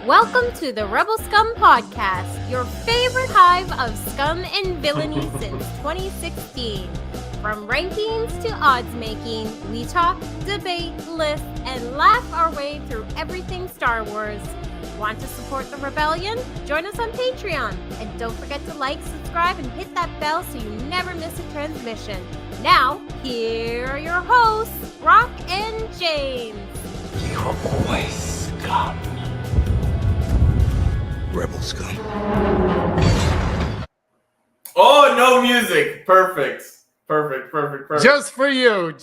Welcome to the Rebel Scum Podcast, your favorite hive of scum and villainy since 2016. From rankings to odds making, we talk, debate, list, and laugh our way through everything Star Wars. Want to support the rebellion? Join us on Patreon. And don't forget to like, subscribe, and hit that bell so you never miss a transmission. Now, here are your hosts, Brock and James. You're always scum. Rebel Scum. Oh, no music. Perfect. Just for you.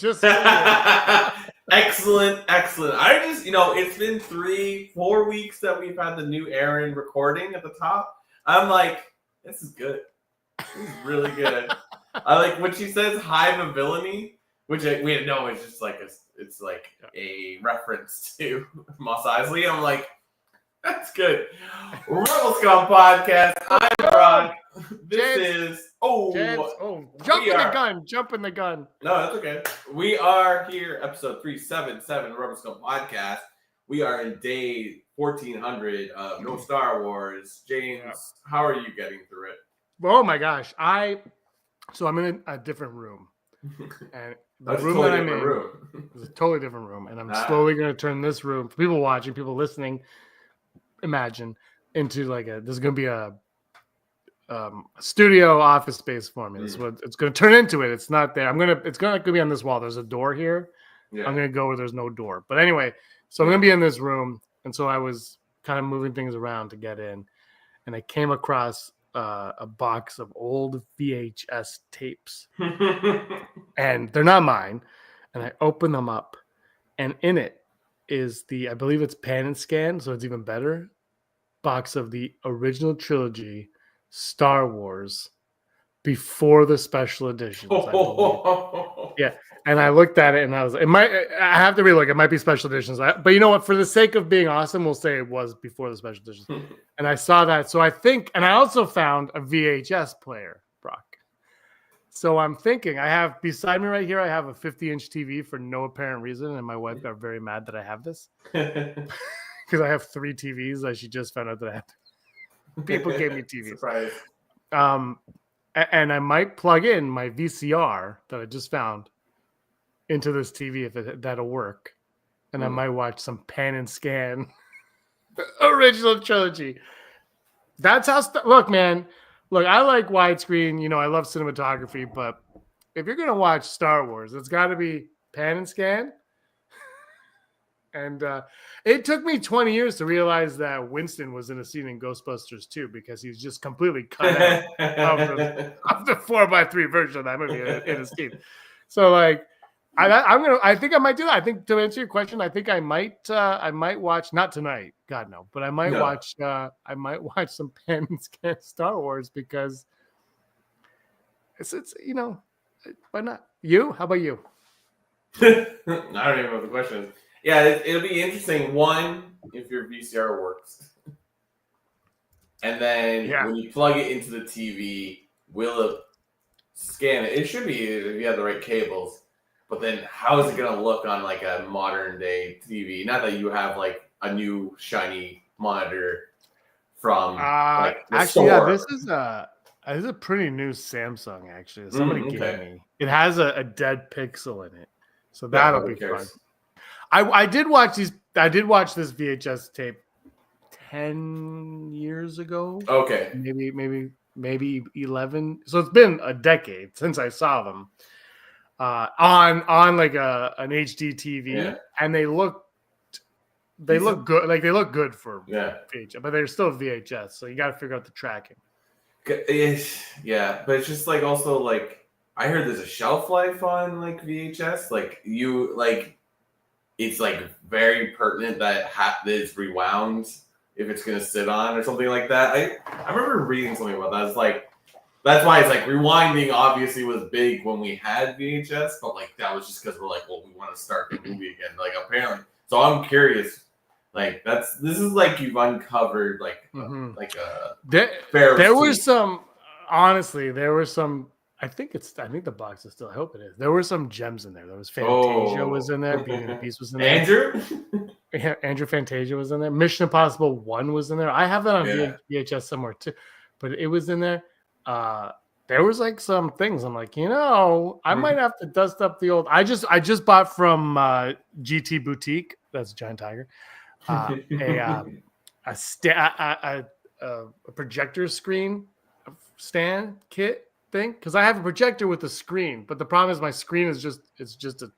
Excellent. I just, it's been 3-4 weeks that we've had the new Aaron recording at the top. I'm like, this is good. This is really good. I like what she says, hive of villainy, which we know is just like it's like a reference to Mos Eisley. I'm like, that's good. Rebel Scum Podcast. I'm Brock. Jumping the gun. No, that's okay. We are here, episode 377, Rebel Scum Podcast. We are in day 1400 of No Star Wars. James, How are you getting through it? Oh my gosh. So I'm in a different room. And the room that I'm in is a totally different room. And I'm slowly going to turn this room, for people watching, people listening, imagine, into like this is going to be a studio office space for me. This is what it's going to turn into. It's not there. It's going to be on this wall. There's a door here. Yeah. I'm going to go where there's no door. But anyway, so I'm going to be in this room. And so I was kind of moving things around to get in. And I came across a box of old VHS tapes. And they're not mine. And I open them up. And in it is I believe it's pan and scan, so it's even better, box of the original trilogy Star Wars before the special editions. Yeah. And I looked at it and I have to relook. It might be special editions. But you know what? For the sake of being awesome, we'll say it was before the special editions. And I saw that. So I think, and I also found a VHS player, Brock. So I'm thinking, beside me right here, I have a 50-inch TV for no apparent reason. And my wife got very mad that I have this. Because I have 3 TVs. She just found out that I have. People gave me TVs. Surprise. And I might plug in my VCR that I just found into this TV if that'll work. And I might watch some pan and scan original trilogy. That's how. Look, man. Look, I like widescreen. I love cinematography. But if you're gonna watch Star Wars, it's got to be pan and scan. And it took me 20 years to realize that Winston was in a scene in Ghostbusters 2 because he's just completely cut out of the 4x3 version of that movie in a scene. So, like, I think I might do that. I think, to answer your question, I think I might watch, not tonight, God no, but I might watch some pan and scan Star Wars because it's why not? You? How about you? I don't even know what the question is. Yeah, it'll be interesting. One, if your VCR works. And then when you plug it into the TV, will it scan it? It should be if you have the right cables. But then how is it going to look on like a modern day TV? Not that you have like a new shiny monitor from the actually, store. Yeah, this is a pretty new Samsung, actually. Somebody gave me. It has a dead pixel in it. So that'll be fun. I did watch this VHS tape 10 years ago. Okay. Maybe 11. So it's been a decade since I saw them on like an HD TV, and they look good. Like they look good for VHS, but they're still VHS. So you got to figure out the tracking. Yeah, but it's just like also like I heard there's a shelf life on like VHS. Like it's like very pertinent that it's rewound if it's gonna sit on or something like that. I remember reading something about that. It's like that's why it's like rewinding obviously was big when we had VHS, but like that was just because we're like, well, we want to start the movie again. Like apparently, so I'm curious. Like this is like you've uncovered like there were some. Honestly, there were some. I think the box is still. I hope it is. There were some gems in there. There was Fantasia was in there. Beauty and the Beast was in there. Andrew? Yeah, Andrew Fantasia was in there. Mission Impossible 1 was in there. I have that on VHS somewhere too, but it was in there. There was like some things. I'm like, I might have to dust up the old. I just bought from GT Boutique. That's a Giant Tiger. A projector screen stand kit thing, because I have a projector with a screen, but the problem is my screen is just a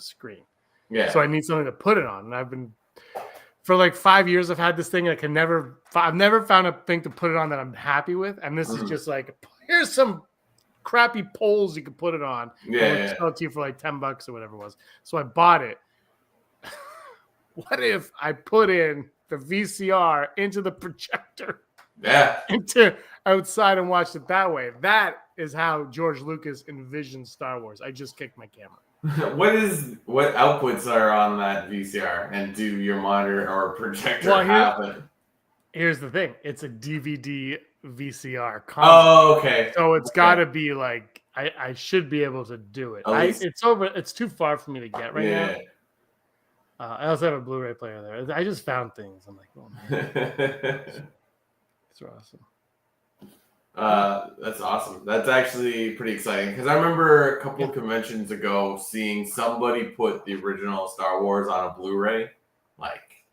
screen. Yeah. So I need something to put it on, and I've been for like 5 years. I've had this thing. I've never found a thing to put it on that I'm happy with, and this is just like, here's some crappy poles you can put it on. Yeah. Sell it to you for like $10 or whatever it was. So I bought it. What if I put in the VCR into the projector? Yeah. Into outside and watched it that way. That is how George Lucas envisioned Star Wars. I just kicked my camera. What outputs are on that VCR, and do your monitor or projector have it? Here's the thing: it's a DVD VCR combo. Oh, okay. So it's got to be like I should be able to do it. It's too far for me to get right now. I also have a Blu-ray player there. I just found things. I'm like, oh man, it's awesome. That's awesome. That's actually pretty exciting, because I remember a couple of conventions ago seeing somebody put the original Star Wars on a Blu-ray, like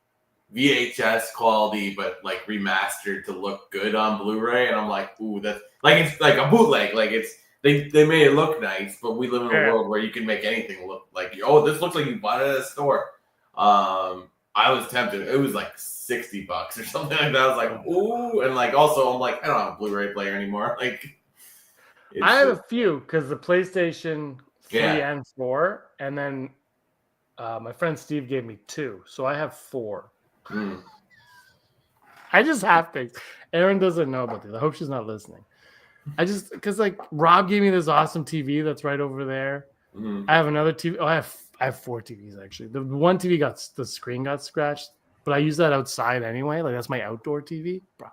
VHS quality, but like remastered to look good on Blu-ray, and I'm like, ooh, that's like, it's like a bootleg. Like they made it look nice, but we live in a world where you can make anything look like, oh, this looks like you bought it at a store. I was tempted. It was like $60 or something like that. I was like, ooh, and like also I'm like, I don't have a Blu-ray player anymore. Like, I have a few, because the PlayStation 3 and 4, and then my friend Steve gave me 2, so I have 4. I just have things. Erin doesn't know about this. I hope she's not listening. Because like Rob gave me this awesome TV that's right over there. I have another TV. Oh, I have 4 TVs actually. The one TV the screen got scratched, but I use that outside anyway. Like, that's my outdoor TV. Bro,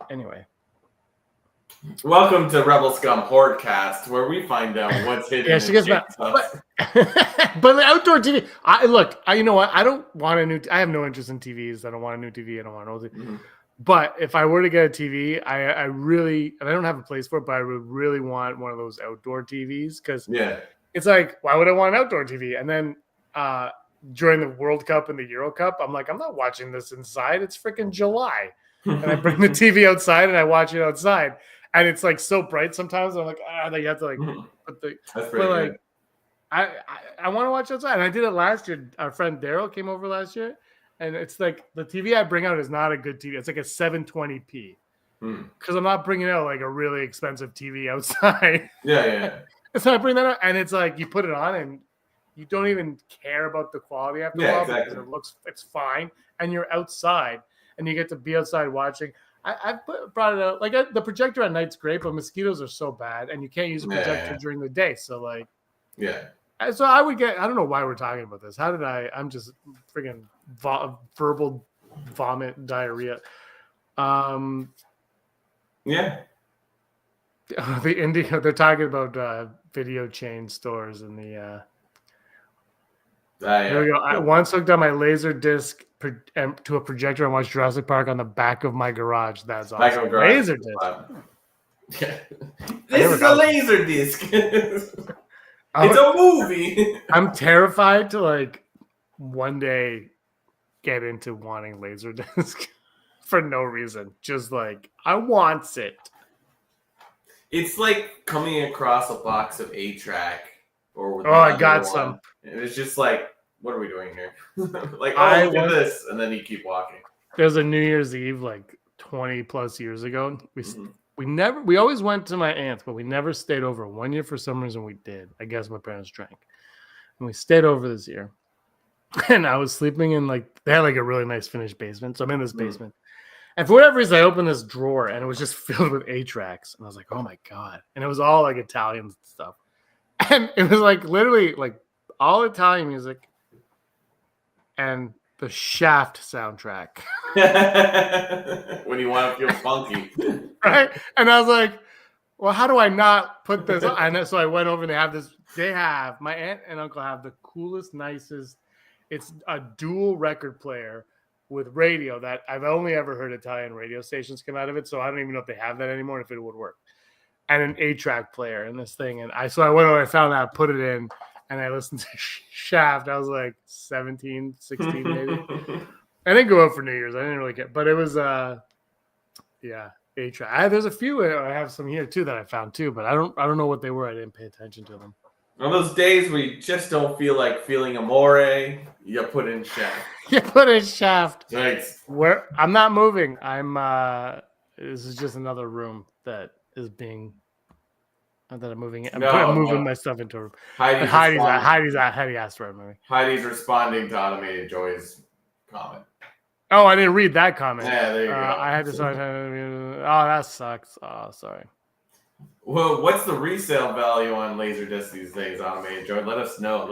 anyway. Welcome to Rebel Scum Hordcast, where we find out what's hidden. Yeah, she gets that. But the outdoor TV. You know what? I don't want a new. I have no interest in TVs. I don't want a new TV. I don't want an old TV. But if I were to get a TV, I really, and I don't have a place for it, but I would really want one of those outdoor TVs, because it's like, why would I want an outdoor TV? And then during the World Cup and the Euro Cup, I'm like, I'm not watching this inside. It's freaking July. And I bring the TV outside and I watch it outside. And it's like so bright sometimes. I'm like, you have to like put the. That's pretty good. I want to watch outside. And I did it last year. Our friend Daryl came over last year. And it's like, the TV I bring out is not a good TV. It's like a 720p. Because I'm not bringing out like a really expensive TV outside. Yeah. So I bring that out, and it's like, you put it on and you don't even care about the quality after a while, exactly. Because it's fine, and you're outside and you get to be outside watching. I brought it out. Like, the projector at night's great, but mosquitoes are so bad, and you can't use a projector during the day. So like, so I would get. I don't know why we're talking about this. I'm just freaking verbal vomit diarrhea. The India, they're talking about video chain stores and the. Here we go. I once hooked up my laser disc to a projector and watched Jurassic Park on the back of my garage. That's awesome. Laser disc. This is a laser disc. It's a movie. I'm terrified to like one day get into wanting laser disc for no reason. Just like, I want it. It's like coming across a box of 8-track or I got some. And it's just like, what are we doing here? Like, look at this, and then you keep walking. There's a New Year's Eve like 20 plus years ago. We always went to my aunt's, but we never stayed over. One year for some reason we did. I guess my parents drank, and we stayed over this year. And I was sleeping in they had like a really nice finished basement, so I'm in this basement. And for whatever reason, I opened this drawer and it was just filled with 8-tracks. And I was like, oh my God. And it was all like Italian stuff. And it was like literally like all Italian music and the Shaft soundtrack. When you want to feel funky. Right? And I was like, well, how do I not put this on? And so I went over and my aunt and uncle have the coolest, nicest. It's a dual record player with radio that I've only ever heard Italian radio stations come out of it, so I don't even know if they have that anymore, if it would work. And an 8-track player in this thing, and I went over, I found out, put it in, and I listened to Shaft. I was like 17, 16 maybe. I didn't go out for New Year's. I didn't really get, but it was 8-track. There's a few. I have some here too that I found too, but I don't know what they were. I didn't pay attention to them. On those days where you just don't feel like feeling amore, you put in Shaft. You put in Shaft. Thanks. Where I'm not moving. This is just another room that is being. Not that I'm moving it. I'm moving my stuff into a room. Heidi's asked for it. Maybe. Heidi's responding to Automated Joy's comment. Oh, I didn't read that comment. Yeah, there you go. I had to sign. Oh, that sucks. Oh, sorry. Well, what's the resale value on Laserdisc these days, Automated Joy? Let us know.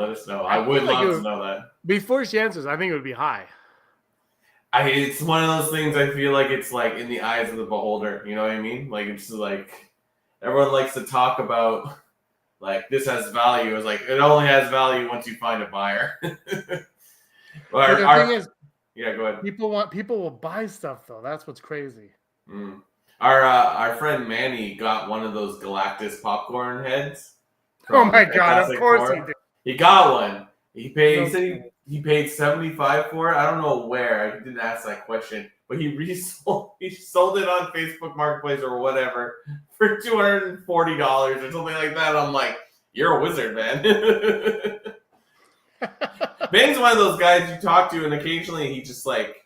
I would love to know that. Before she answers, I think it would be high. It's one of those things. I feel like it's like in the eyes of the beholder. You know what I mean? Like it's like everyone likes to talk about like this has value. It's like it only has value once you find a buyer. The thing is, yeah, go ahead. People will buy stuff though. That's what's crazy. Mm. Our friend Manny got one of those Galactus popcorn heads. Oh my god! Of course he did. He got one. He paid. He said he paid $75 for it. I don't know where. I didn't ask that question, but he sold it on Facebook Marketplace or whatever for $240 or something like that. I'm like, you're a wizard, man. Ben's one of those guys you talk to, and occasionally he just like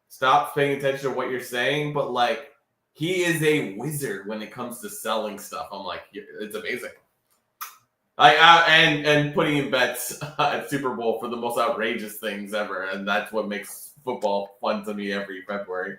stops paying attention to what you're saying, but like he is a wizard when it comes to selling stuff. I'm like, it's amazing. And putting in bets at Super Bowl for the most outrageous things ever, and that's what makes football fun to me every February.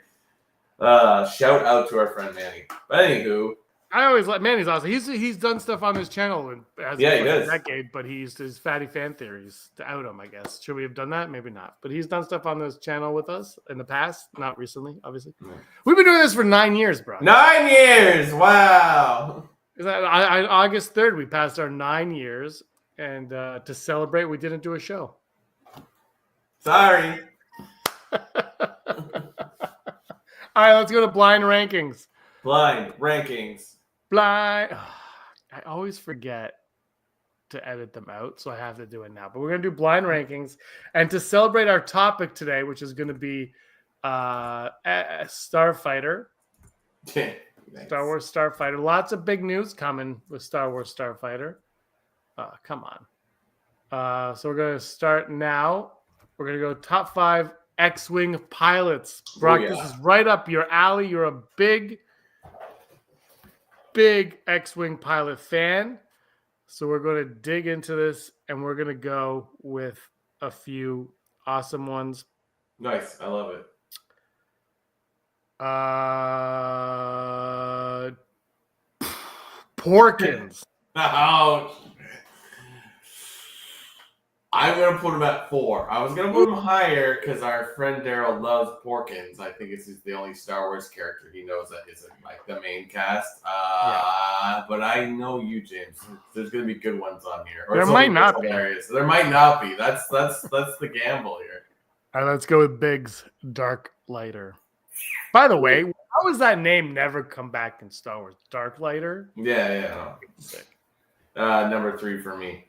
Shout out to our friend Manny. But anywho, I always like Manny's awesome. He's done stuff on his channel and has he does. a decade, but he used his fatty fan theories to out him, I guess. Should we have done that? Maybe not. But he's done stuff on this channel with us in the past, not recently, obviously. No. We've been doing this for 9 years, bro. 9 years! Wow. August 3rd, we passed our 9 years, and to celebrate, we didn't do a show. Sorry. All right, let's go to blind rankings. Blind rankings. I always forget to edit them out, so I have to do it now. But we're going to do blind rankings. And to celebrate our topic today, which is going to be Starfighter. Nice. Star Wars Starfighter. Lots of big news coming with Star Wars Starfighter. Come on. So we're going to start now. We're going to go top 5 X-Wing pilots. Brock, This is right up your alley. You're a big X-Wing pilot fan. So we're going to dig into this, and we're going to go with a few awesome ones. Nice. I love it. Porkins. Oh, I'm going to put him at 4. I was going to put him higher because our friend Daryl loves Porkins. I think it's the only Star Wars character he knows that isn't like the main cast. But I know you, James. There's going to be good ones on here. There might not be. There might not be. That's the gamble here. All right, let's go with Biggs Dark Lighter. By the way, how has that name never come back in Star Wars? Dark Lighter? Yeah. Sick. Number 3 for me.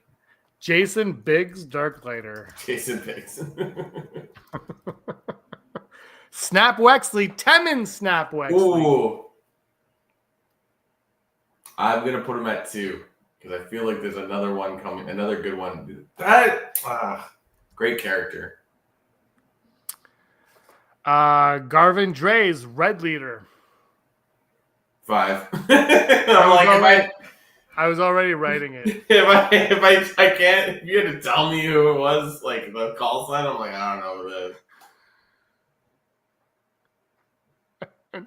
Jason Biggs Dark Lighter. Jason Biggs. Snap Wexley. Temin Snap Wexley. Ooh. I'm going to put him at 2 because I feel like there's another one coming, another good one. Great character. Garvin Dre's Red Leader. 5. I was already writing it. If you had to tell me who it was, like the call sign, I'm like, I don't know who that is.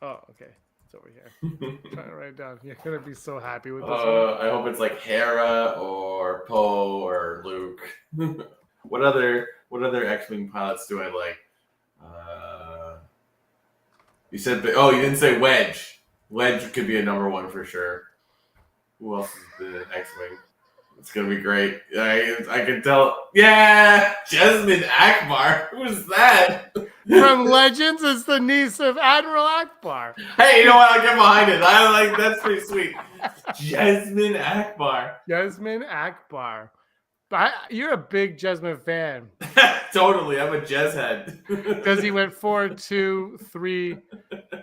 Oh, okay. It's over here. I'm trying to write it down. You're gonna be so happy with this I hope it's like Hera or Poe or Luke. What other X-Wing pilots do I like? You said, you didn't say Wedge. Wedge could be a number 1 for sure. Who else is the X-Wing? It's gonna be great. I can tell. Yeah, Jasmine Akbar. Who's that? From Legends, it's the niece of Admiral Akbar. Hey, you know what? I'll get behind it. I like that's pretty sweet. Jasmine Akbar. Jasmine Akbar. You're a big Jasmine fan. Totally, I'm a jazz head. Because he went 4-2-3,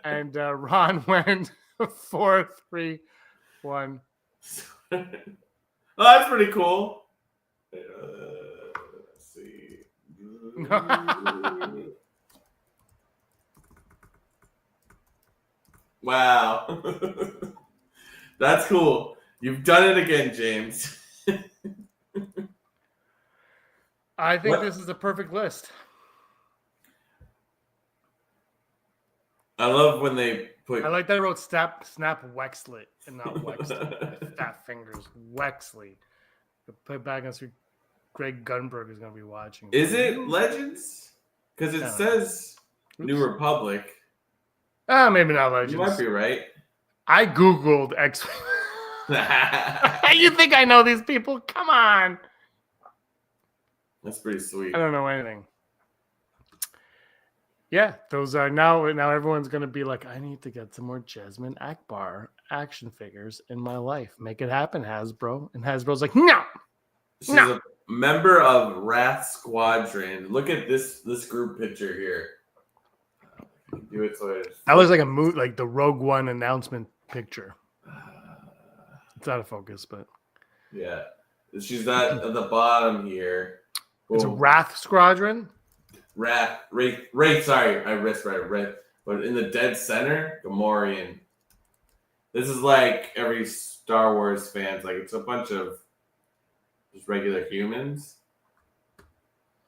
and Ron went 4-3-1. Oh, that's pretty cool. Let's see. Wow. That's cool. You've done it again, James. I think this is a perfect list. I love when they put. I like that I wrote Snap Wexley and not Wexley. Fat fingers. Wexley. Play back against Greg Gunberg is going to be watching. Is it Legends? Because it says New Republic. Maybe not Legends. You might be right. I Googled X. You think I know these people? Come on. That's pretty sweet. I don't know anything. Yeah, those are now everyone's going to be like, I need to get some more Jasmine Akbar action figures in my life. Make it happen, Hasbro. And Hasbro's like, no. She's a member of Wrath Squadron. Look at this group picture here. Do it so that looks like a movie, like the Rogue One announcement picture. It's out of focus, but yeah, she's at the bottom here. Boom. It's a Wrath Squadron. Wraith. Sorry, I misread Wraith. But in the dead center, Gamorrean. This is like every Star Wars fan's like it's a bunch of just regular humans.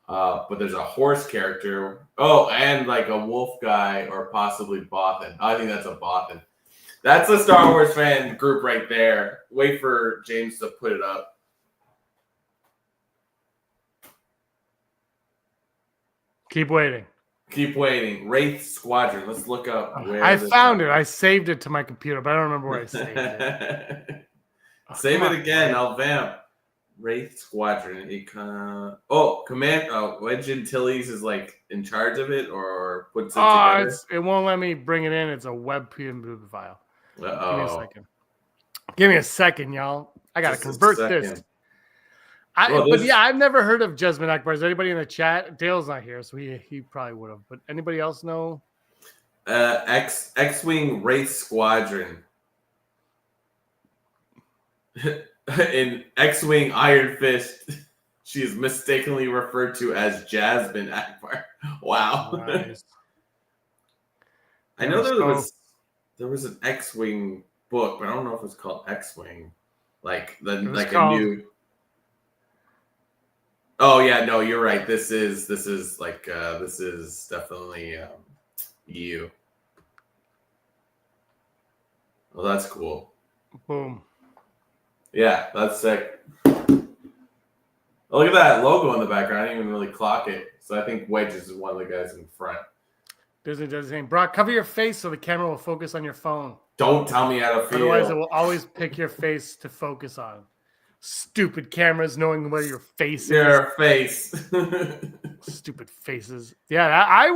But there's a horse character. Oh, and like a wolf guy or possibly Bothan. I think that's a Bothan. That's a Star Wars fan group right there. Wait for James to put it up. Keep waiting. Keep waiting. Wraith Squadron. Let's look up. Where I found it. I saved it to my computer, but I don't remember where I saved it. Save it again. I'll vamp. Wraith Squadron. Wedge Antilles is like in charge of it or puts it together. It won't let me bring it in. It's a web PNG file. Uh-oh. Give me a second, y'all. I gotta convert this. I've never heard of Jasmine Akbar. Is anybody in the chat? Dale's not here, so he probably would have. But anybody else know? X-Wing Wraith Squadron. In X-Wing Iron Fist, she is mistakenly referred to as Jasmine Akbar. Wow. Nice. I know there was an X-Wing book, but I don't know if it's called X-Wing. A new. Oh yeah, no, you're right. This is definitely you. Well, that's cool. Boom. Yeah, that's sick. Oh, look at that logo in the background. I didn't even really clock it. So I think Wedge is one of the guys in front. Disney does the same. Brock, cover your face so the camera will focus on your phone. Don't tell me how to feel. Otherwise, it will always pick your face to focus on. Stupid cameras knowing where your face is. Your face. Stupid faces. Yeah, I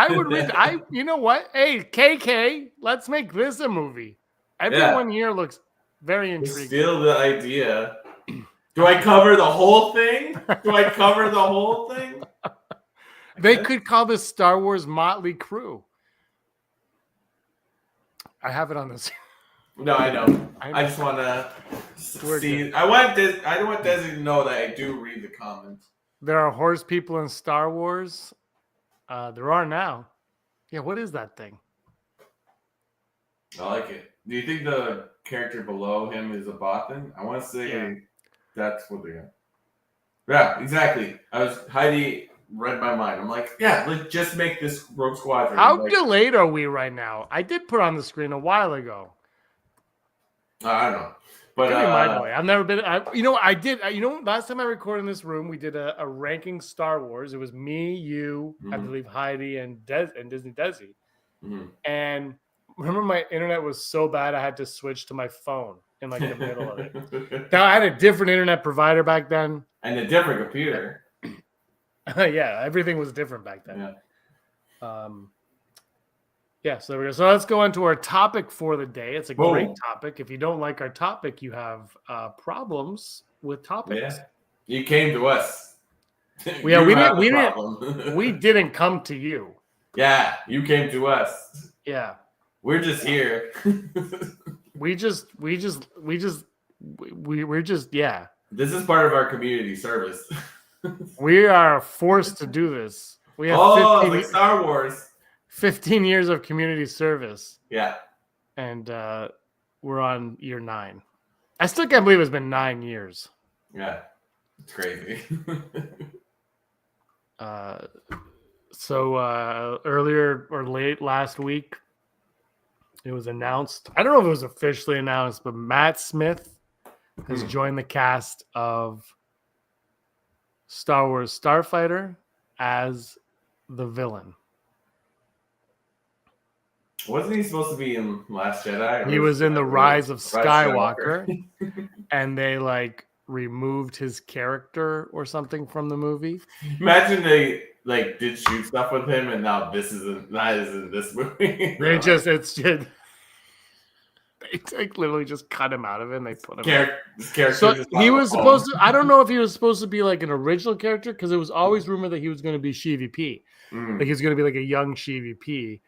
would read. You know what? Hey, KK, let's make this a movie. Everyone here looks very intriguing. Steal the idea. Do I cover the whole thing? They could call this Star Wars Motley Crew. I have it on this. No, I know. I just want to see. I want Desi to know that I do read the comments. There are horse people in Star Wars. There are now. Yeah, what is that thing? I like it. Do you think the character below him is a Bothan? I want to say that's what they're. Yeah, exactly. Heidi read my mind. I'm like, yeah, let's just make this Rogue Squadron. How delayed are we right now? I did put on the screen a while ago. I don't know. But I've never been. I did. Last time I recorded in this room, we did a ranking Star Wars. It was me, you, I believe Heidi, and Disney Desi. Mm-hmm. And remember, my internet was so bad I had to switch to my phone. in like the middle of it. Now I had a different internet provider back then. And a different computer. Yeah, everything was different back then. Yeah. So there we go. So let's go into our topic for the day. It's a great topic. If you don't like our topic, you have problems with topics. Yeah. You came to us. Yeah, we didn't come to you. Yeah, you came to us. Yeah. We're just here. We're just yeah. This is part of our community service. We are forced to do this. We have like Star Wars. 15 years of community service. Yeah. And we're on year 9. I still can't believe it's been 9 years. Yeah. It's crazy. So earlier or late last week, it was announced. I don't know if it was officially announced, but Matt Smith has joined the cast of Star Wars Starfighter as the villain. Wasn't he supposed to be in Last Jedi? He was in The Rise of Skywalker, and they like removed his character or something from the movie. Imagine they like did shoot stuff with him, and now this isn't this movie. They like literally just cut him out of it and they put him character. So he was supposed to, I don't know if he was supposed to be like an original character, because it was always rumored that he was going to be CVP. Like he was going to be like a young CVP,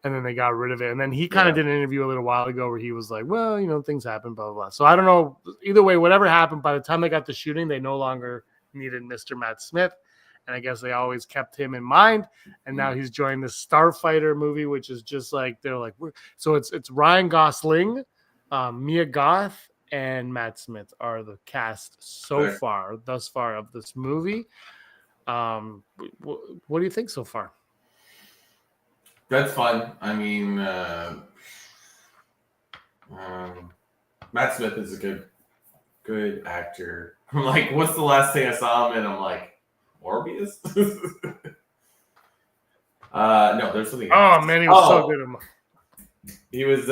and then they got rid of it. And then he kind of did an interview a little while ago where he was like, well, you know, things happen, blah, blah, blah. So I don't know. Either way, whatever happened, by the time they got to shooting, they no longer needed Mr. Matt Smith. And I guess they always kept him in mind. And now he's joined the Starfighter movie, which is just like, they're like, so it's Ryan Gosling, Mia Goth, and Matt Smith are the cast thus far of this movie. What do you think so far? That's fun. I mean, Matt Smith is a good actor. I'm like, what's the last thing I saw him in? I'm like, Morbius? No, there's something else. Oh man, he was so good. He was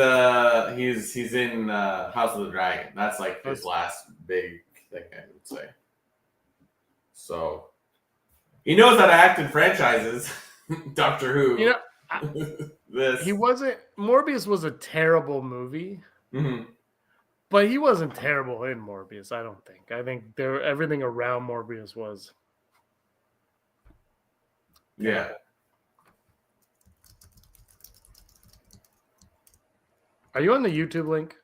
he's in House of the Dragon. That's like his last big thing, I would say. So he knows how to act in franchises. Doctor Who. You know, Morbius was a terrible movie. Mm-hmm. But he wasn't terrible in Morbius, I don't think. I think everything around Morbius was. Yeah. Are you on the YouTube link?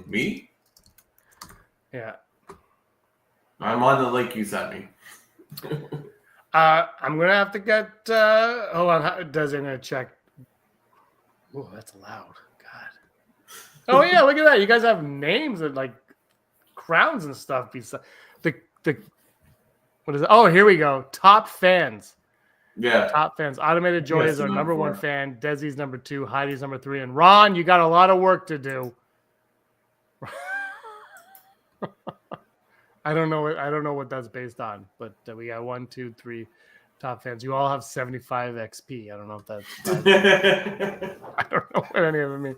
Me? Yeah. I'm on the link you sent me. I'm gonna have to get. Hold on, does it gonna check? Oh, that's loud. God. Oh yeah, look at that. You guys have names and like crowns and stuff. Besides the what is it? Oh, here we go. Top fans. Yeah. Top fans. Automated Joy is our number 1 fan. Desi's number 2. Heidi's number 3. And Ron, you got a lot of work to do. I don't know what that's based on, but we got 1, 2, 3 top fans. You all have 75 XP. I don't know if that's. I don't know what any of them mean.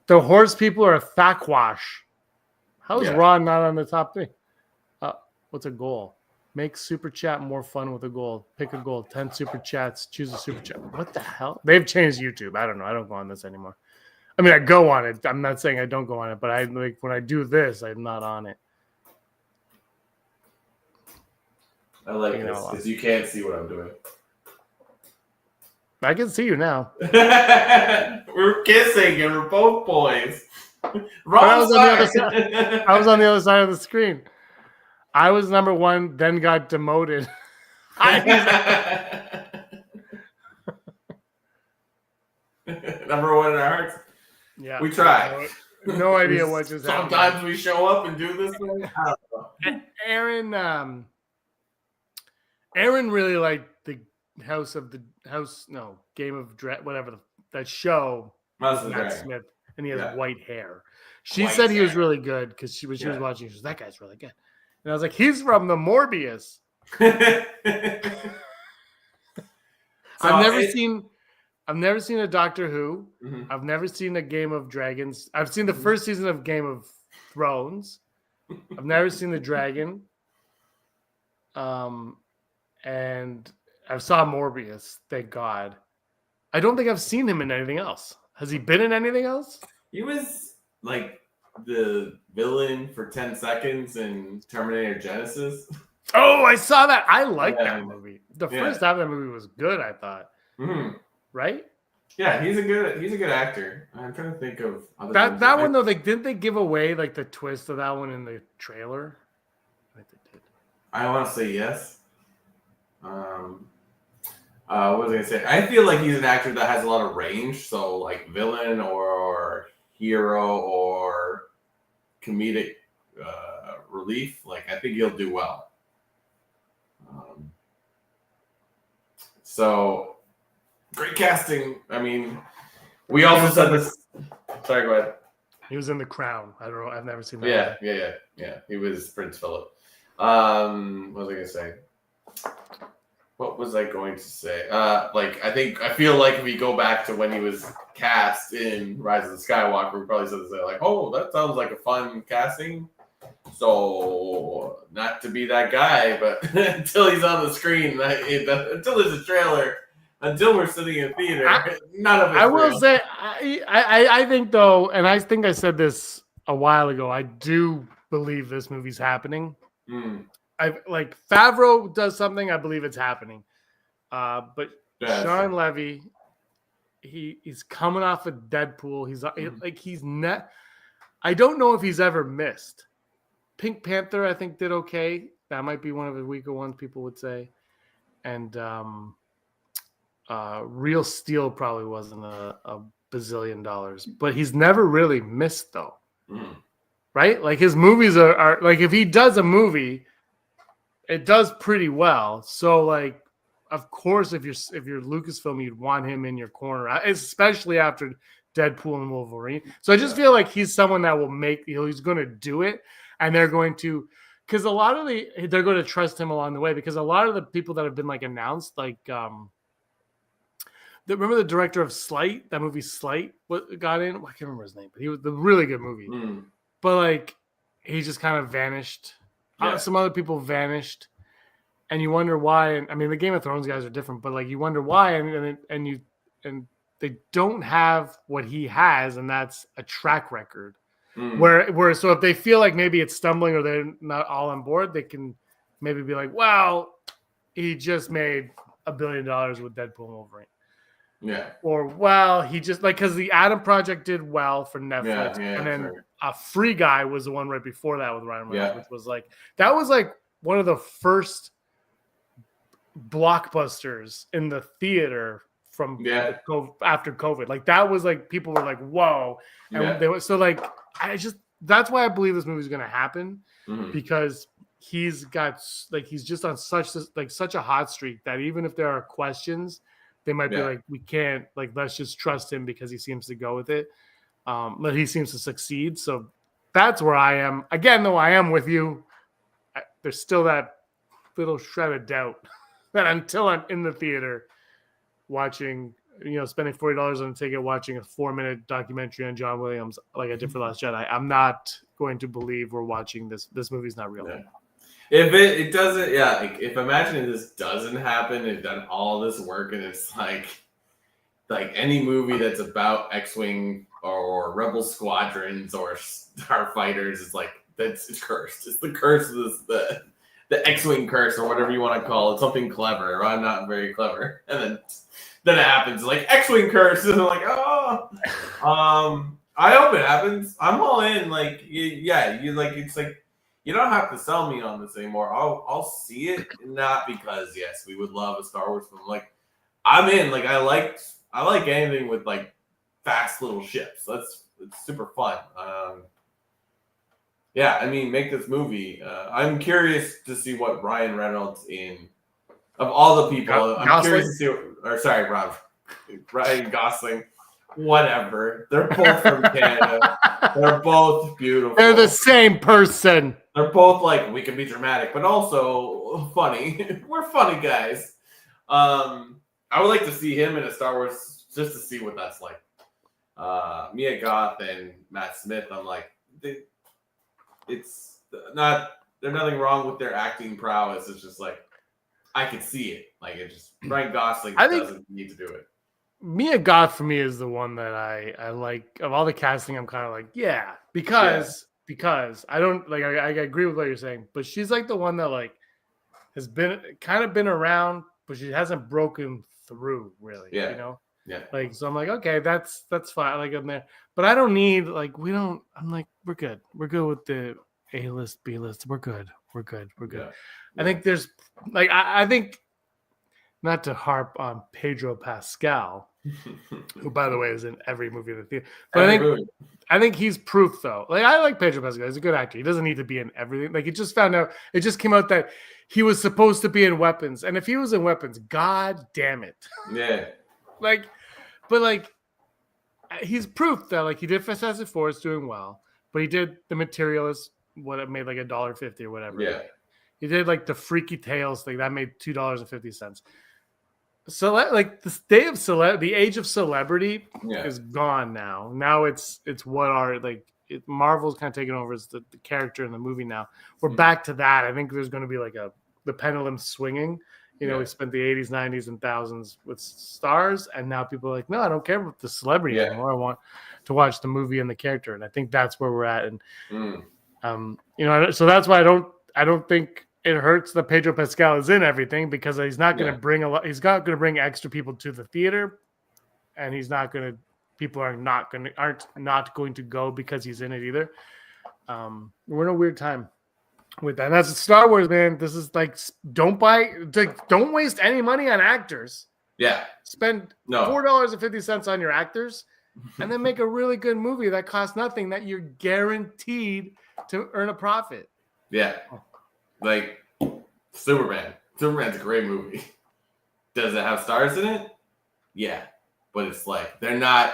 The horse people are a Thakwash. How is Ron not on the top 3? What's a goal? Make super chat more fun with a goal. Pick a goal. 10 super chats. Choose a super chat. What the hell? They've changed YouTube. I don't know. I don't go on this anymore. I mean, I go on it. I'm not saying I don't go on it, but I like when I do this, I'm not on it. I like this because you can't see what I'm doing. I can see you now. We're kissing and we're both boys. I was on the other side of the screen. I was number 1, then got demoted. Number 1 in our hearts. Yeah, we try. No idea what just happened. Sometimes we show up and do this thing. I don't know. Aaron really liked the Game of Dread, whatever that show. Matt Smith, and he has white hair. She said he was really good because she was watching. She was, that guy's really good. And I was like, he's from the Morbius. I've never seen I've never seen a Doctor Who. Mm-hmm. I've never seen a Game of Dragons. I've seen the first season of Game of Thrones. I've never seen The Dragon. And I saw Morbius, thank God. I don't think I've seen him in anything else. Has he been in anything else? He was like the villain for 10 seconds in Terminator Genesis. Oh, I saw that. I like that movie. The first half of that movie was good, I thought. Mm-hmm. Right? Yeah, he's a good actor. I'm trying to think of other that one though. Didn't they give away like the twist of that one in the trailer? I think they did. I want to say yes. What was I gonna say? I feel like he's an actor that has a lot of range. So like villain or hero or comedic relief. Like I think he'll do well. So great casting. I mean, we also said this. Sorry, go ahead. He was in The Crown. I don't know. I've never seen that. Yeah. He was Prince Philip. What was I gonna say? What was I going to say? I feel like if we go back to when he was cast in Rise of the Skywalker, we probably said like, "Oh, that sounds like a fun casting." So, not to be that guy, but until he's on the screen, until there's a trailer, until we're sitting in theater, none of it. I will say, I think though, and I think I said this a while ago. I do believe this movie's happening. Like Favreau does something, I believe it's happening. But Sean Levy, he's coming off of Deadpool. He's not. I don't know if he's ever missed. Pink Panther, I think, did okay. That might be one of the weaker ones, people would say. And Real Steel probably wasn't a bazillion dollars, but he's never really missed though. Right? Like his movies are like if he does a movie, it does pretty well. So like, of course, if you're Lucasfilm, you'd want him in your corner, especially after Deadpool and Wolverine. So I just feel like he's someone that will he's going to do it, and they're going to, because a lot of they're going to trust him along the way, because a lot of the people that have been like announced, like remember the director of Slight, that movie Slight, what got in? I can't remember his name, but he was the really good movie. But like, he just kind of vanished. Some other people vanished, and you wonder why. And I mean, the Game of Thrones guys are different, but like, you wonder why, and they don't have what he has, and that's a track record. Where so if they feel like maybe it's stumbling or they're not all on board, they can maybe be like, "Wow, he just made $1 billion with Deadpool and Wolverine." Yeah. Or well, he just like, because the Adam Project did well for Netflix, and then a Free Guy was the one right before that with Ryan Reynolds, which was like one of the first blockbusters in the theater from after COVID. Like that was like, people were like, "Whoa!" And they were so like, that's why I believe this movie is going to happen, because he's just on such a hot streak that even if there are questions, they might be like, we can't, like, let's just trust him because he seems to go with it. But he seems to succeed. So that's where I am. Again, though, I am with you. There's still that little shred of doubt that until I'm in the theater watching, spending $40 on a ticket, watching a 4-minute documentary on John Williams, like I did for Last Jedi, I'm not going to believe we're watching this. This movie's not real. Yeah. If it doesn't, if imagining this doesn't happen, they've done all this work, and it's like any movie that's about X-Wing or Rebel Squadrons or Starfighters, it's like, it's cursed. It's the curse of the X-Wing curse, or whatever you want to call it, something clever. I'm not very clever, and then it happens, like X-Wing curse, and I'm like, oh. I hope it happens. I'm all in. Like, it's like, you don't have to sell me on this anymore. I'll see it, not because we would love a Star Wars film. Like, I'm in. Like, I like anything with like fast little ships. It's super fun. Make this movie. I'm curious to see what Ryan Reynolds of all the people. I'm curious to see. Ryan Gosling. Whatever. They're both from Canada. They're both beautiful. They're the same person. They're both like, we can be dramatic, but also funny. We're funny guys. I would like to see him in a Star Wars just to see what that's like. Mia Goth and Matt Smith, I'm like, it's not. There's nothing wrong with their acting prowess. It's just like I can see it. Like it just Ryan Gosling doesn't need to do it. Mia Goth for me is the one that I like of all the casting. I'm kind of like, yeah, because I don't like. I agree with what you're saying, but she's like the one that like has been around, but she hasn't broken through really. Yeah. You know. Yeah. Like so, I'm like, okay, that's fine. Like I'm there, but I don't need like we don't. I'm like, we're good. We're good with the A list, B list. We're good. Yeah. I think there's like I think. Not to harp on Pedro Pascal, who, by the way, is in every movie in the theater. But I think he's proof, though. Like I like Pedro Pascal; he's a good actor. He doesn't need to be in everything. Like it just came out that he was supposed to be in Weapons, and if he was in Weapons, God damn it, yeah. But he's proof that like he did Fantastic Four, is doing well, but he did The Materialist, what it made like $1.50 or whatever. Yeah. He did like the Freaky Tales thing that made $2.50. So like the age of celebrity is gone now. Now it's what are like Marvel's kind of taken over as the character in the movie now. We're back to that. I think there's going to be like the pendulum swinging. You know, we spent the 80s, 90s, and thousands with stars, and now people are like, no, I don't care about the celebrity anymore. I want to watch the movie and the character, and I think that's where we're at. And you know, so that's why I don't think it hurts that Pedro Pascal is in everything because he's not going to bring a lot. He's not going to bring extra people to the theater, and he's not going to. People aren't going to go because he's in it either. We're in a weird time with that. And that's Star Wars, man. This is like don't waste any money on actors. Yeah, spend $4.50 on your actors, and then make a really good movie that costs nothing that you're guaranteed to earn a profit. Yeah. Like Superman. Superman's a great movie. Does it have stars in it? Yeah. But it's like they're not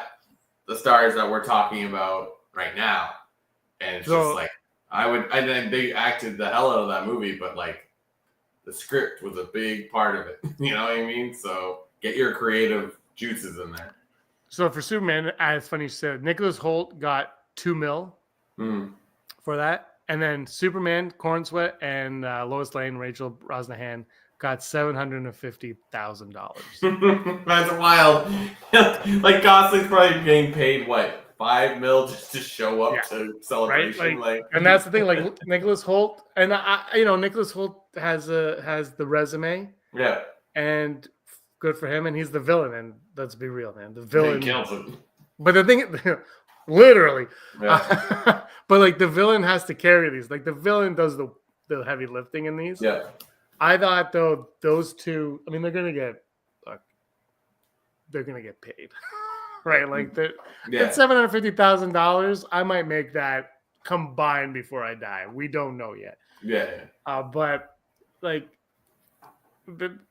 the stars that we're talking about right now. And it's just like I think they acted the hell out of that movie, but like the script was a big part of it. You know what I mean? So get your creative juices in there. So for Superman, as funny you said, Nicholas Hoult got $2 million for that. And then Superman, Corn Sweat, and Lois Lane, Rachel Brosnahan got $750,000. That's wild. Like Gosling's probably getting paid what, $5 million just to show up to celebration. Right? And that's the thing. Like Nicholas Hoult, and Nicholas Hoult has the resume. Yeah. And good for him. And he's the villain. And let's be real, man. The villain kills him. But the thing. Literally, but like the villain has to carry these. Like the villain does the heavy lifting in these. Yeah, I thought though those two. I mean, they're gonna get paid, right? Like that $750,000. I might make that combined before I die. We don't know yet. Yeah. But like.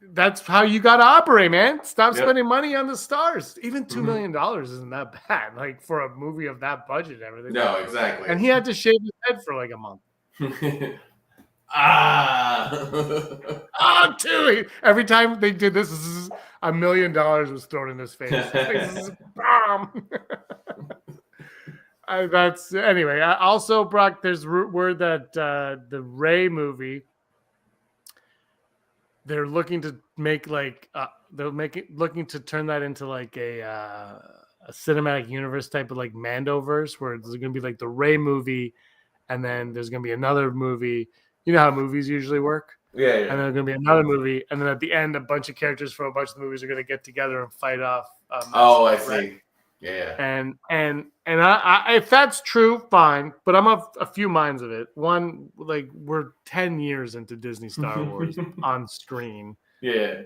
That's how you got to operate, man. Stop spending money on the stars. Even $2 million isn't that bad, like for a movie of that budget and everything. No, exactly. And he had to shave his head for like a month. Dude. Every time they did this, $1 million was thrown in his face. Bomb. That's anyway. Also, Brock, there's word that the Rey movie. They're looking to make like looking to turn that into like a cinematic universe type of like Mandoverse, where there's going to be like the Rey movie, and then there's going to be another movie. You know how movies usually work. Yeah. And then there's going to be another movie, and then at the end, a bunch of characters from a bunch of the movies are going to get together and fight off. I see. Yeah. And I if that's true, fine. But I'm of a few minds of it. One, like we're 10 years into Disney Star Wars on screen. Yeah.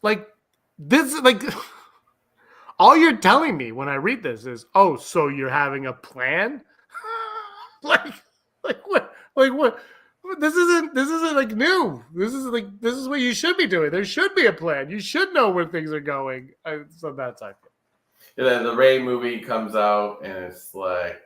Like this, like all you're telling me when I read this is, oh, so you're having a plan? like what? This isn't like new. This is what you should be doing. There should be a plan. You should know where things are going. So that's I feel. And then the Rey movie comes out, and it's like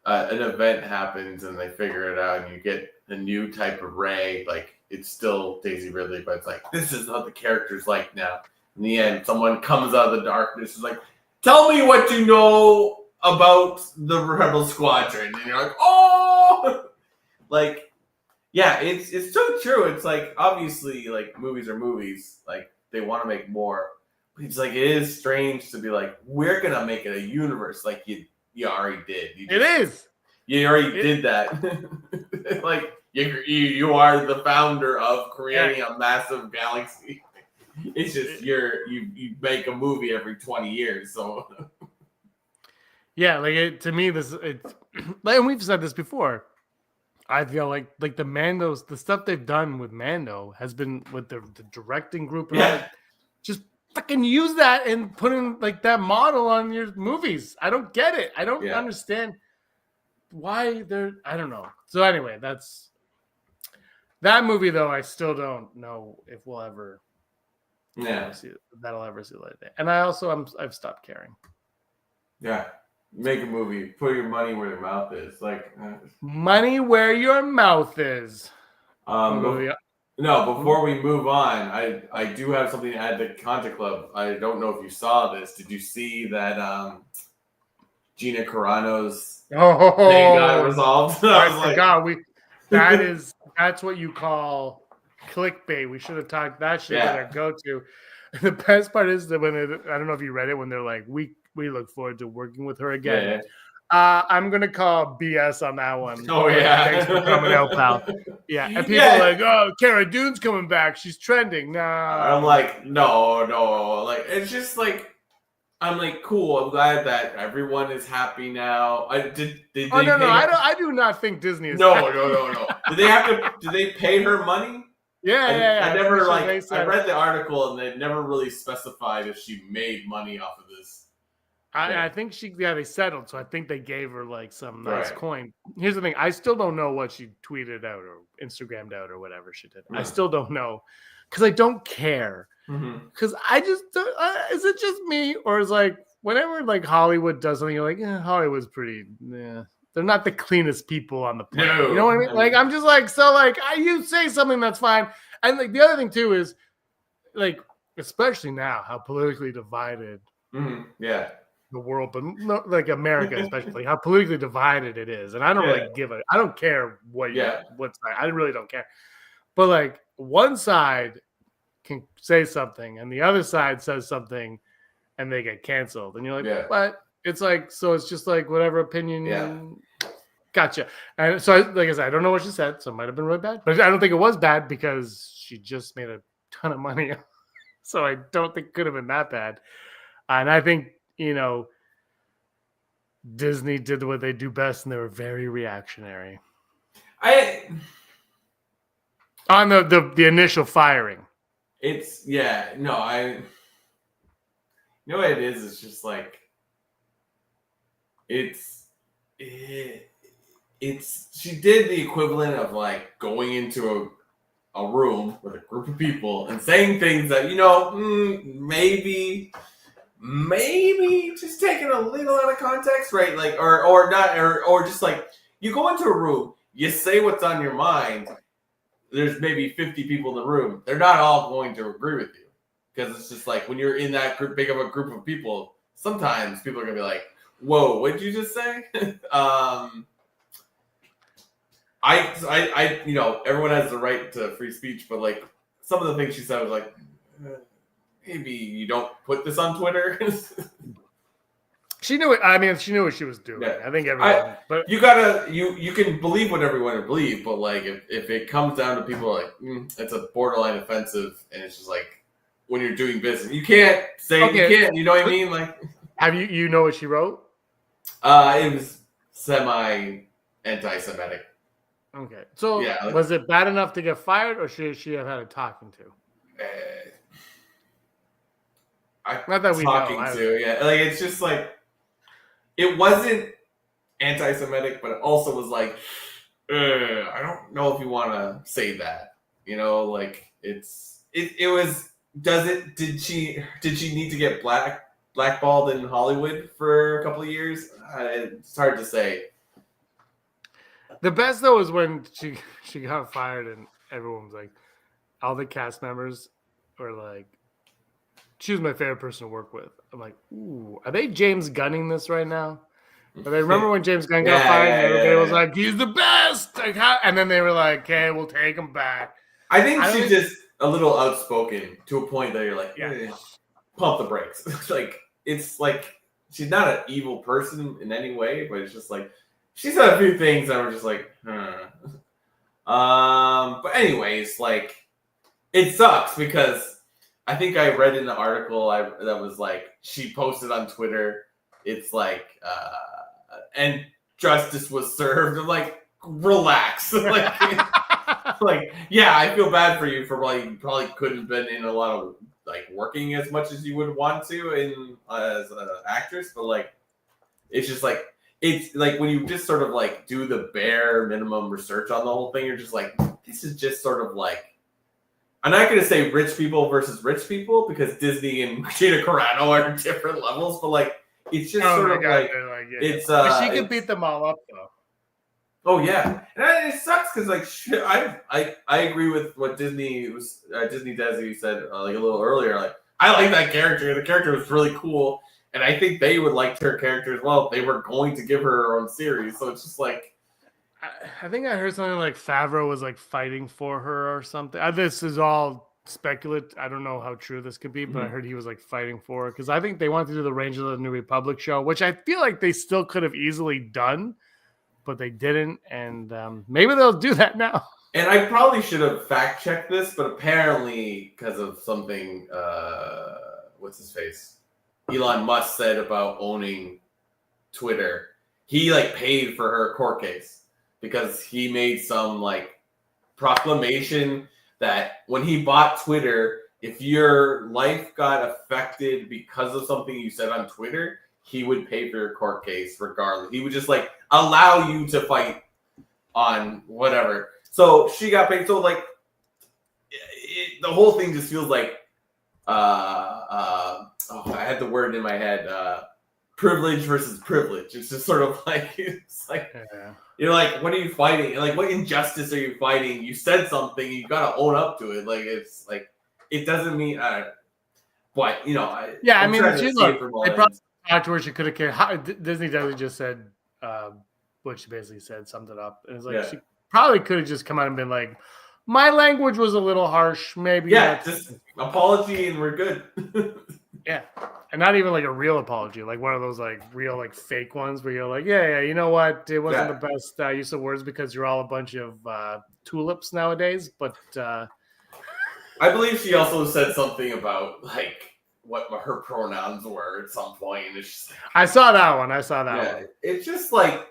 an event happens, and they figure it out, and you get a new type of Rey. Like it's still Daisy Ridley, but it's like this is what the character's like now. In the end, someone comes out of the darkness and is like, tell me what you know about the Rebel Squadron. And you're like, oh! Like, yeah, it's so true. It's like, obviously, like, movies are movies. Like, they want to make more. But it's like, it is strange to be like, we're going to make it a universe. Like, you already did. You already did that. Like, you are the founder of creating a massive galaxy. It's just you make a movie every 20 years, so yeah, like to me, and we've said this before. I feel like the Mandos, the stuff they've done with Mando has been with the directing group. And like, just fucking use that and put in like that model on your movies. I don't get it. I don't understand why they're. I don't know. So anyway, that's that movie though. I still don't know if we'll ever. That'll ever see the light of day. And I've stopped caring. Yeah. Make a movie. Put your money where your mouth is. Like money where your mouth is. Before we move on, I do have something to add to Content Club. I don't know if you saw this. Did you see that Gina Carano's thing got resolved? I forgot. That's what you call clickbait. We should have talked that shit with our go-to. The best part is that I don't know if you read it, when they're like, we look forward to working with her again. I'm gonna call BS on that one. Oh yeah, thanks for coming out, pal. Yeah, and people are like, oh, Cara Dune's coming back. She's trending. Nah. I'm like, no. Like, it's just like, I'm like, cool. I'm glad that everyone is happy now. I do not think Disney is. No. Did they pay her money? Yeah. I never I read the article and they never really specified if she made money off of this. I think they settled, so I think they gave her like some nice coin. Here's the thing: I still don't know what she tweeted out or Instagrammed out or whatever she did. I still don't know because I don't care. Because I just is it just me, or is like whenever like Hollywood does something, you're like, Hollywood's pretty. They're not the cleanest people on the planet. No. You know what I mean? Like, I'm just like, so like, you say something that's fine. And like the other thing too is like, especially now, how politically divided the world, but like America especially, how politically divided it is. And I don't really I don't care what's I really don't care. But like one side can say something and the other side says something and they get canceled. And you're like, what? It's like, so it's just like whatever opinion. Gotcha. And so, like I said, I don't know what she said, so it might have been really bad. But I don't think it was bad because she just made a ton of money. So I don't think it could have been that bad. And I think, Disney did what they do best, and they were very reactionary. On the initial firing. It's, you know what it is? It's just like, she did the equivalent of like going into a room with a group of people and saying things that maybe just taken a little out of context, right? Like or not or just like you go into a room, you say what's on your mind. There's maybe 50 people in the room. They're not all going to agree with you because it's just like when you're in that big of a group of people, sometimes people are gonna be like, whoa, what did you just say? I everyone has the right to free speech, but like some of the things she said was like, maybe you don't put this on Twitter. She knew it. I mean, she knew what she was doing. Yeah. I think everyone. But you can believe what everyone would believe, but like if it comes down to people like it's a borderline offensive, and it's just like when you're doing business, you can't say you can't. You know what I mean? Like, have you know what she wrote? It was semi-anti-Semitic. Okay. So was it bad enough to get fired, or should she have had a talking to? Not that we talking know. To, like it's just like it wasn't anti-Semitic, but it also was like, I don't know if you want to say that. Like it was. Did she need to get blackballed in Hollywood for a couple of years? It's hard to say. The best though is when she got fired and everyone was like, all the cast members were like, she was my favorite person to work with. I'm like, ooh, are they James Gunning this right now? But I remember when James Gunn got fired, and everybody was like, he's the best. Like, and then they were like, okay, we'll take him back. I think she's just a little outspoken to a point that you're like, pump the brakes. It's like she's not an evil person in any way, but it's just like she said a few things that were just like, But anyways, like it sucks because I think I read in the article that was like she posted on Twitter. It's like, and justice was served. I'm like, relax. Like, yeah, I feel bad for you for you probably couldn't have been in a lot of like working as much as you would want to as an actress, but like, it's just like it's like when you just sort of like do the bare minimum research on the whole thing, you're just like, this is just sort of like. I'm not going to say rich people versus rich people because Disney and Gina Carano are different levels, but like it's just it's. But she could beat them all up though. Oh yeah, and it sucks because like I agree with what Disney Desi said like a little earlier. Like I like that character. The character was really cool, and I think they would like her character as well if they were going to give her her own series. So it's just like. I think I heard something like Favreau was like fighting for her or something. This is all speculative. I don't know how true this could be, but I heard he was like fighting for her because I think they wanted to do the Rangers of the New Republic show, which I feel like they still could have easily done, but they didn't. And maybe they'll do that now. And I probably should have fact checked this, but apparently because of something, what's his face? Elon Musk said about owning Twitter, he like paid for her court case. Because he made some like proclamation that when he bought Twitter, if your life got affected because of something you said on Twitter, he would pay for your court case regardless. He would just like allow you to fight on whatever. So she got paid. So like the whole thing just feels like I had the word in my head. Privilege versus privilege. It's just sort of like you're like, what are you fighting? Like, what injustice are you fighting? You said something, you gotta own up to it. Like, it's like it doesn't mean. But you know, I mean, they probably talked to her. She could have cared. Disney definitely just said what she basically said, summed it up, and it's like she probably could have just come out and been like, my language was a little harsh, maybe. Just apology and we're good. Yeah. And not even like a real apology, like one of those like real like fake ones where you're like, yeah, you know what? It wasn't the best use of words because you're all a bunch of tulips nowadays. But I believe she also said something about like what her pronouns were at some point. And it's just like, I saw that one. One. It's just like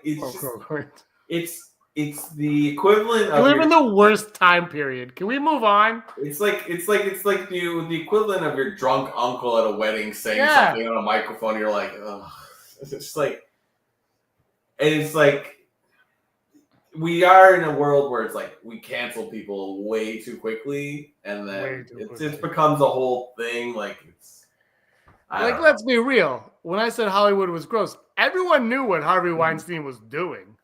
it's the equivalent of. We live in the worst time period. Can we move on? It's like the equivalent of your drunk uncle at a wedding saying something on a microphone. You're like, ugh. It's like, and it's like we are in a world where it's like we cancel people way too quickly, and then it just becomes a whole thing. Like it's like let's be real. When I said Hollywood was gross, everyone knew what Harvey Weinstein was doing.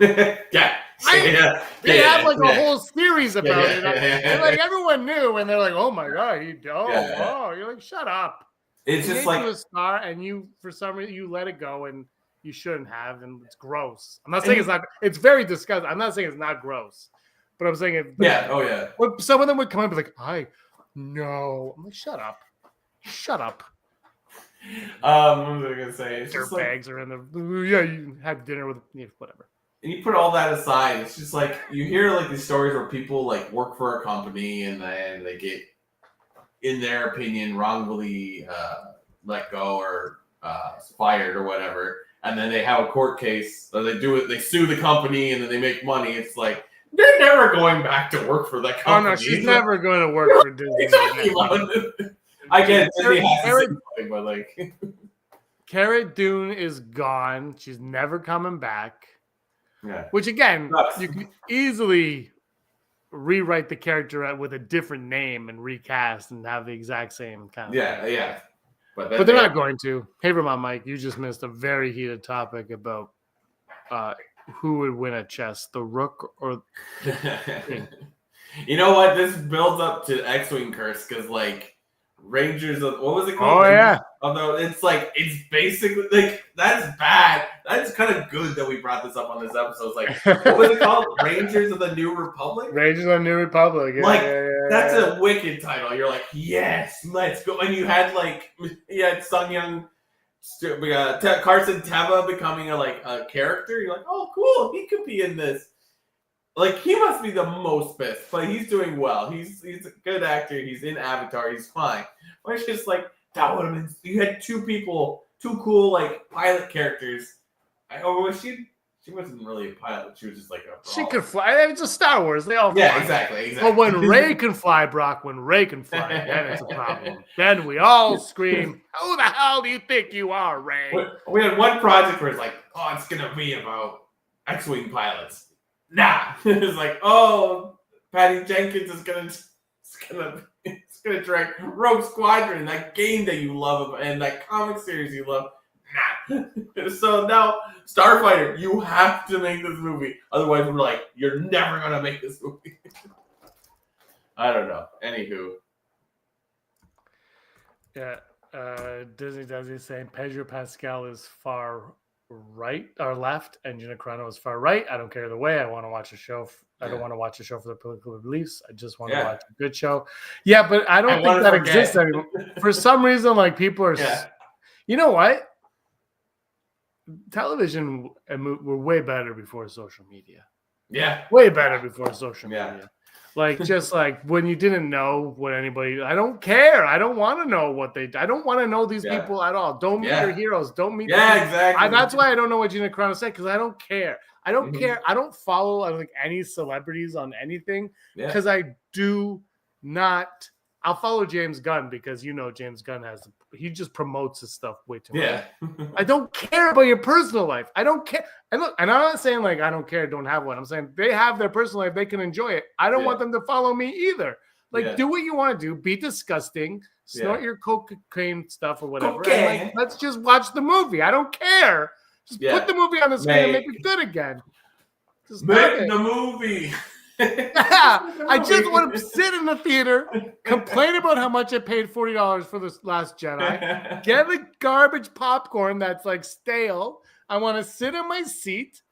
They have like a whole series about it. And like everyone knew, and they're like, "Oh my god, you're like, shut up." It's just like you a star, and you for some reason you let it go, and you shouldn't have, and it's gross. I'm not saying it's not. It's very disgusting. I'm not saying it's not gross, but I'm saying if some of them would come up and be like, "I no," I'm like, "Shut up, shut up." What was I gonna say? Dirt bags are in the you had dinner with whatever. And you put all that aside, it's just like you hear like these stories where people like work for a company and then they get, in their opinion, wrongfully let go or fired or whatever, and then they have a court case, or they sue the company and then they make money. It's like they're never going back to work for that company. Oh no, she's never going to work for Disney. I get Disney has to say something, but like Cara Dune is gone. She's never coming back. Yeah. Which again, you can easily rewrite the character with a different name and recast and have the exact same kind of thing. Yeah. But they're not going to. Hey, Vermont Mike, you just missed a very heated topic about who would win at chess, the rook or You know what? This builds up to X-Wing curse because like Rangers of what was it called? Oh Rangers, yeah. Although it's basically like that's bad. That's kind of good that we brought this up on this episode. It's like what was it called? Rangers of the New Republic. Rangers of the New Republic. Yeah, that's a wicked title. You're like, yes, let's go. And you had Sung Young, Carson Teva becoming a character. You're like, oh, cool. He could be in this. Like, he must be the most pissed, but he's doing well. He's a good actor. He's in Avatar. He's fine. But it's just like, that would have been... You had two cool, pilot characters. She wasn't really a pilot. She was just like a... She could fly. It's a Star Wars. They all fly. Yeah, exactly. But when Rey can fly, Brock, then it's a problem. Then we all scream, who the hell do you think you are, Rey? We had one project where it's like, oh, it's going to be about X-Wing pilots. Nah, it's like, oh, Patty Jenkins is gonna direct Rogue Squadron, that game that you love and that comic series you love. Nah. So now, Starfighter, you have to make this movie. Otherwise, we're like, you're never gonna make this movie. I don't know. Anywho. Yeah, Disney does is saying Pedro Pascal is far right or left, and Gina Carano is far right. I don't care either way. I want to watch a show. I don't want to watch a show for the political beliefs. I just want to watch a good show. Yeah, but I don't think that exists anymore. For some reason, people are. Yeah. You know what? Television were way better before social media. Yeah, way better before social media. Just when you didn't know what anybody, I don't care. I don't want to know what I don't want to know these people at all. Don't meet your heroes. Don't meet. Yeah, exactly. That's why I don't know what Gina Carano said, because I don't care. I don't care. I don't follow any celebrities on anything because I do not. I'll follow James Gunn because James Gunn he just promotes his stuff way too much. Yeah. I don't care about your personal life. I don't care. And look, and I'm not saying I don't care, don't have one. I'm saying they have their personal life, they can enjoy it. I don't want them to follow me either. Do what you want to do, be disgusting, snort your cocaine stuff or whatever. And let's just watch the movie. I don't care. Just put the movie on the screen and make it good again. Just make the movie. I just want to sit in the theater, complain about how much I paid $40 for this Last Jedi, get the garbage popcorn that's stale. I want to sit in my seat,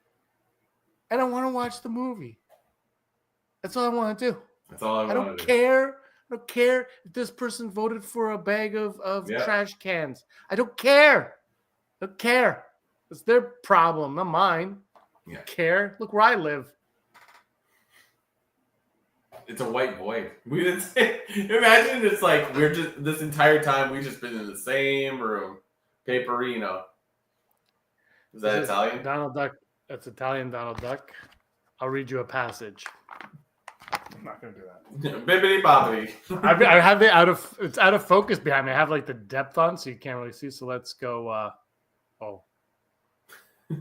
and I want to watch the movie. That's all I want to do. That's all I want to do. I don't care if this person voted for a bag of trash cans. I don't care. It's their problem, not mine. I don't care. Look where I live. It's a white void. We didn't say. Imagine it's we're just this entire time we've just been in the same room. Paperino. Is that Italian? Donald Duck. That's Italian Donald Duck. I'll read you a passage. I'm not gonna do that. Bibbidi bobbidi. I have it's out of focus behind me. I have the depth on, so you can't really see. So let's go.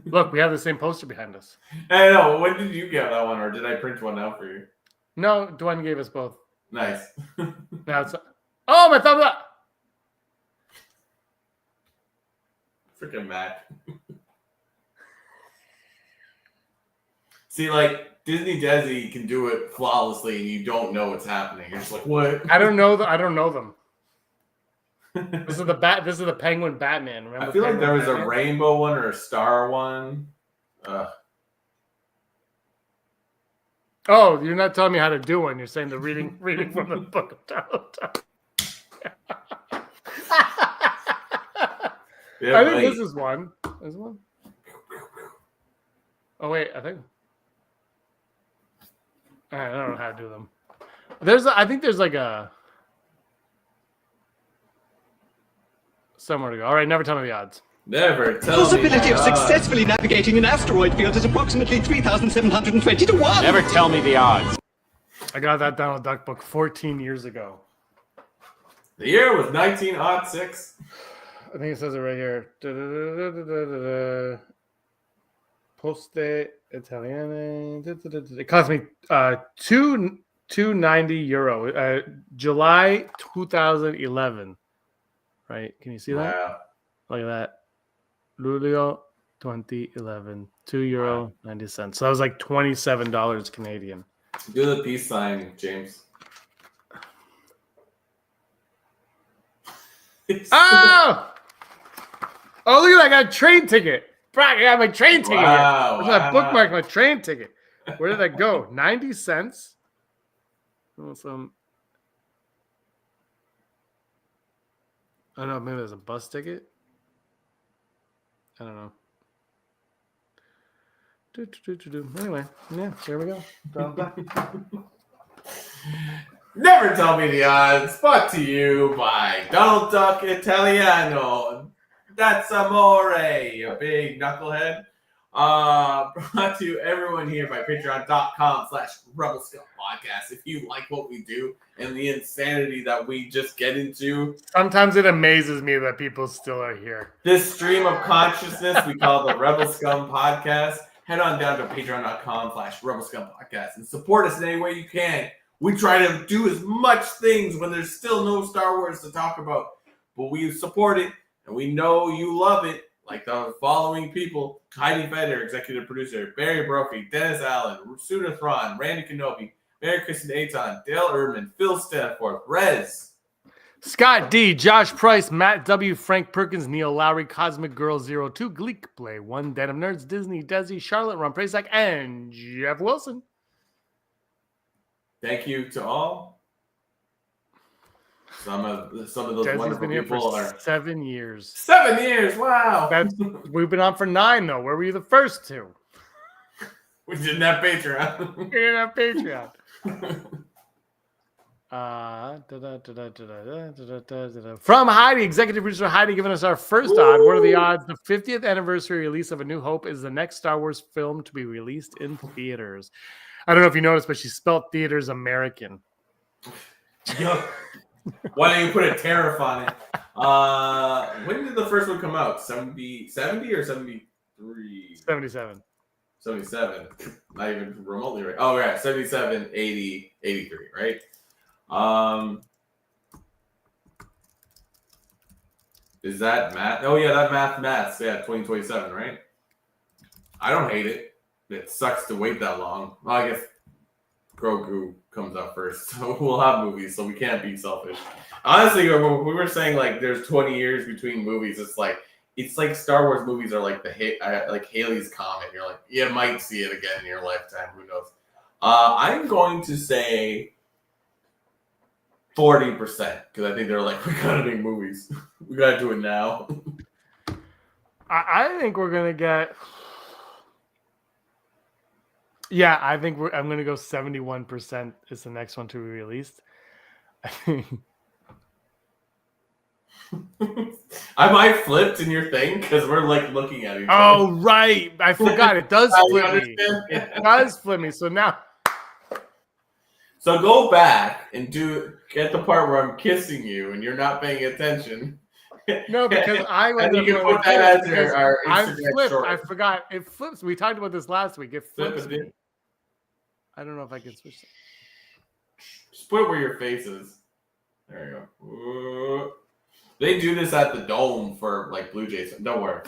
Look, we have the same poster behind us. I know. When did you get that one, or did I print one out for you? No, Dwayne gave us both. Nice. Now it's my thumbs up. Freaking Matt. See, Disney Desi can do it flawlessly, and you don't know what's happening. You're just like, what? I don't know them. This is the Penguin Batman. Remember? I feel like there was a rainbow one or a star one. Oh, you're not telling me how to do one. You're saying the reading from the book of Donald. I think this is one. Is one? Oh wait, I think. I don't know how to do them. I think there's a somewhere to go. All right, never tell me the odds. Never tell Possibility of successfully navigating an asteroid field is approximately 3,720 to 1. Never tell me the odds. I got that Donald Duck book 14 years ago. The year was 1906. I think it says it right here. Poste Italiane. It cost me €290. July 2011. Right? Can you see that? Wow. Look at that. Luglio 2011. €2.90. So that was $27 Canadian. Do the peace sign, James. Oh! Oh, look at that! I got a train ticket. Brock, I got my train ticket here. That's my bookmark, my train ticket. Where did that go? 90 cents? Oh, I don't know. Maybe there's a bus ticket. I don't know. Anyway, yeah, there we go. Never Tell Me the Odds, brought to you by Donald Duck Italiano. That's amore, you big knucklehead. Brought to everyone here by patreon.com/Rebel Scum Podcast. If you like what we do and the insanity that we just get into. Sometimes it amazes me that people still are here. This stream of consciousness we call the Rebel Scum Podcast. Head on down to patreon.com/Rebel Scum Podcast and support us in any way you can. We try to do as much things when there's still no Star Wars to talk about, but we support it and we know you love it. Like the following people: Heidi Feder, executive producer; Barry Brophy, Dennis Allen, Suna Thrawn, Randy Kenobi, Mary Kristen Aton, Dale Erdman, Phil Stanforth, Rez, Scott D, Josh Price, Matt W, Frank Perkins, Neil Lowry, Cosmic Girl 02, Gleek Play, One Den of Nerds, Disney, Desi, Charlotte, Ron Prasak, and Jeff Wilson. Thank you to all. Some of those Desi's wonderful been here people for are 7 years. 7 years. Wow. We've been on for 9 though. Where were you the first 2? We didn't have Patreon. We didn't have Patreon. From Heidi, executive producer Heidi, giving us our first odd. What are the odds? The 50th anniversary release of A New Hope is the next Star Wars film to be released in theaters. I don't know if you noticed, but she spelled theaters American. Why don't you put a tariff on it? When did the first one come out? 70 or 73? 77. 77. Not even remotely right. Oh, right. 77, 80, 83, right? Is that math? Oh, yeah, that maths. Yeah, 2027, right? I don't hate it. It sucks to wait that long. Well, I guess Grogu comes out first, so we'll have movies, so we can't be selfish. Honestly, when we were saying like there's 20 years between movies, it's like Star Wars movies are like like Halley's Comet. You're like, you might see it again in your lifetime. Who knows? I'm going to say 40% because I think they're like, we gotta make movies. We gotta do it now. I think we're gonna get. Yeah, I think I'm going to go 71% is the next one to be released. I think. Am I flipped in your thing? Because we're like looking at each other. Oh, right. I forgot. It does flip me. It does flip me. So now. So go back and get the part where I'm kissing you and you're not paying attention. No, because I was. And you can put that as our Instagram flipped. story. I forgot. It flips. We talked about this last week. It flips. Flip. I don't know if I can switch. Just put it where your face is. There you go. They do this at the Dome for like Blue Jays. Don't worry.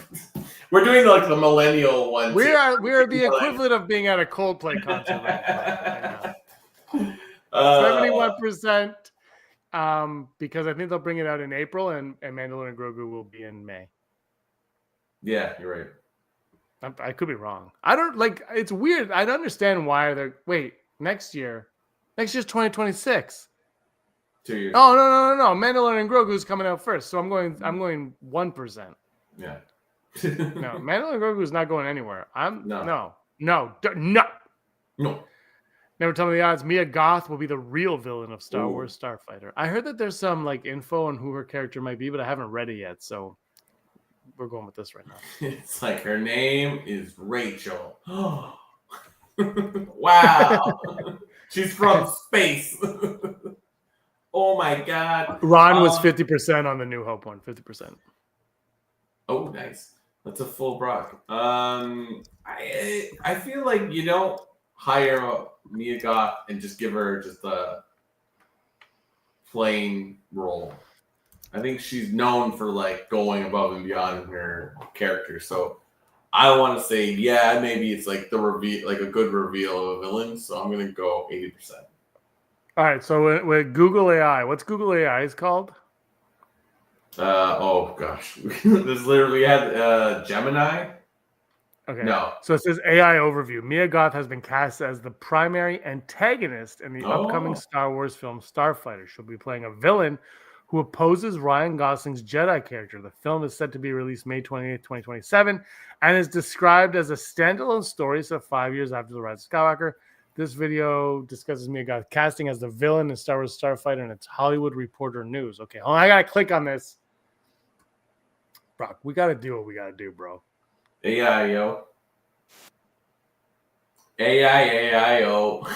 We're doing like the millennial one. We are the equivalent of being at a Coldplay concert right now. 71%. Because I think they'll bring it out in April, and Mandalorian Grogu will be in May. Yeah, you're right. I could be wrong. I don't like. It's weird. I don't understand why they're. Wait, next year. Next year's 2026. 2 years. Oh no! Mandalorian Grogu's coming out first, so I'm going 1%. Yeah. No, Mandalorian Grogu's not going anywhere. No. Never Tell Me the Odds. Mia Goth will be the real villain of Star Wars Starfighter. I heard that there's some like info on who her character might be, but I haven't read it yet, so we're going with this right now. It's like her name is Rachel. Wow. She's from space. Oh my God. Ron was 50% on the New Hope one. 50%. Oh, nice. That's a full Brock. I feel like you don't hire Mia Goth and just give her just a plain role. I think she's known for like going above and beyond in her character. So I want to say, yeah, maybe it's like the reveal, like a good reveal of a villain. So I'm gonna go 80%. All right. So with Google AI, what's Google AI is called? Oh gosh, this literally had Gemini. Okay. No. So it says AI overview. Mia Goth has been cast as the primary antagonist in the upcoming Star Wars film Starfighter. She'll be playing a villain who opposes Ryan Gosling's Jedi character. The film is set to be released May 28th, 2027, and is described as a standalone story set 5 years after the Rise of Skywalker. This video discusses Mia Goth casting as the villain in Star Wars Starfighter, and it's Hollywood Reporter News. Okay, hold on, I gotta click on this. Brock, we gotta do what we gotta do, bro. AI, yo. AI-O.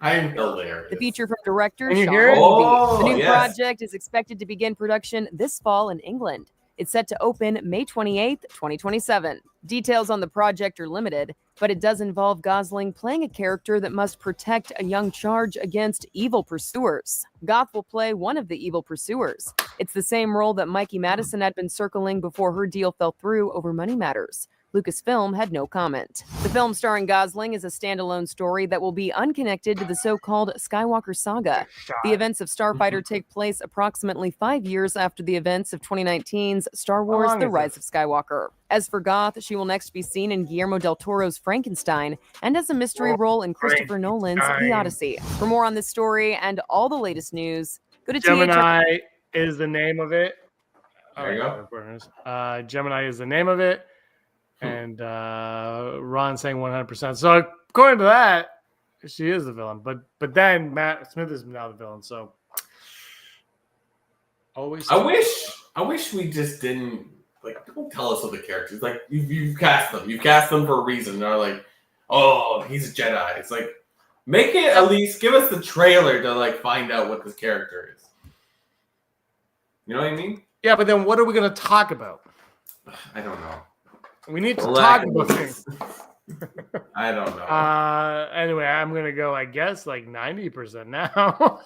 I'm hilarious. The feature from director Can you Sean hear it? Levy. The new yes. project is expected to begin production this fall in England. It's set to open May 28th, 2027. Details on the project are limited, but it does involve Gosling playing a character that must protect a young charge against evil pursuers. Goth will play one of the evil pursuers. It's the same role that Mikey Madison had been circling before her deal fell through over money matters. Lucasfilm had no comment. The film starring Gosling is a standalone story that will be unconnected to the so-called Skywalker saga. The events of Starfighter take place approximately 5 years after the events of 2019's Star Wars The Rise of Skywalker. As for Goth, she will next be seen in Guillermo del Toro's Frankenstein and as a mystery role in Christopher Nolan's The Odyssey. For more on this story and all the latest news, go to Gemini is the name of it. There you go. Gemini is the name of it. And Ron saying 100%. So according to that, she is the villain. But then Matt Smith is now the villain. So always. I wish we just didn't don't tell us what the characters like. You've cast them. You've cast them for a reason. They're like, oh, he's a Jedi. It's like make it at least give us the trailer to find out what this character is. You know what I mean? Yeah, but then what are we going to talk about? I don't know. We need to talk about things. I don't know. Anyway, I'm going to go, I guess, 90% now.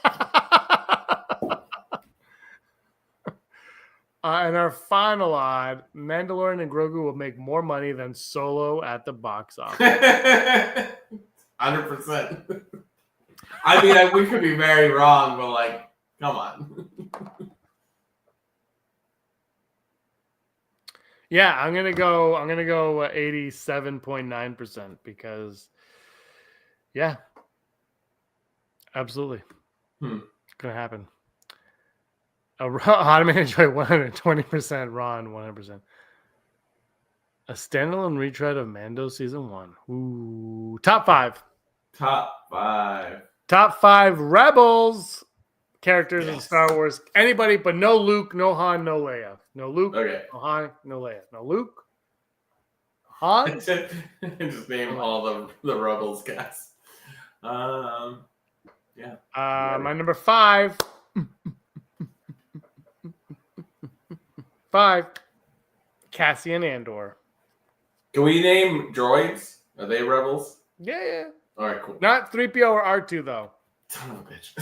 And our final odd, Mandalorian and Grogu will make more money than Solo at the box office. 100%. I mean, we could be very wrong, but come on. Yeah, I'm gonna go 87.9% because, yeah, absolutely, gonna happen. Ottoman enjoy 120%, Ron 100%. A standalone retread of Mando season 1. Ooh, top 5. Top 5. Top 5 Rebels characters in Star Wars. Anybody, but no Luke, no Han, no Leia. No Luke, no Han, no Leia. No Luke, Han. Just name all the Rebels cast. Yeah. My number 5. 5. Cassian Andor. Can we name droids? Are they Rebels? Yeah. All right, cool. Not 3PO or R2 though. Son of a bitch.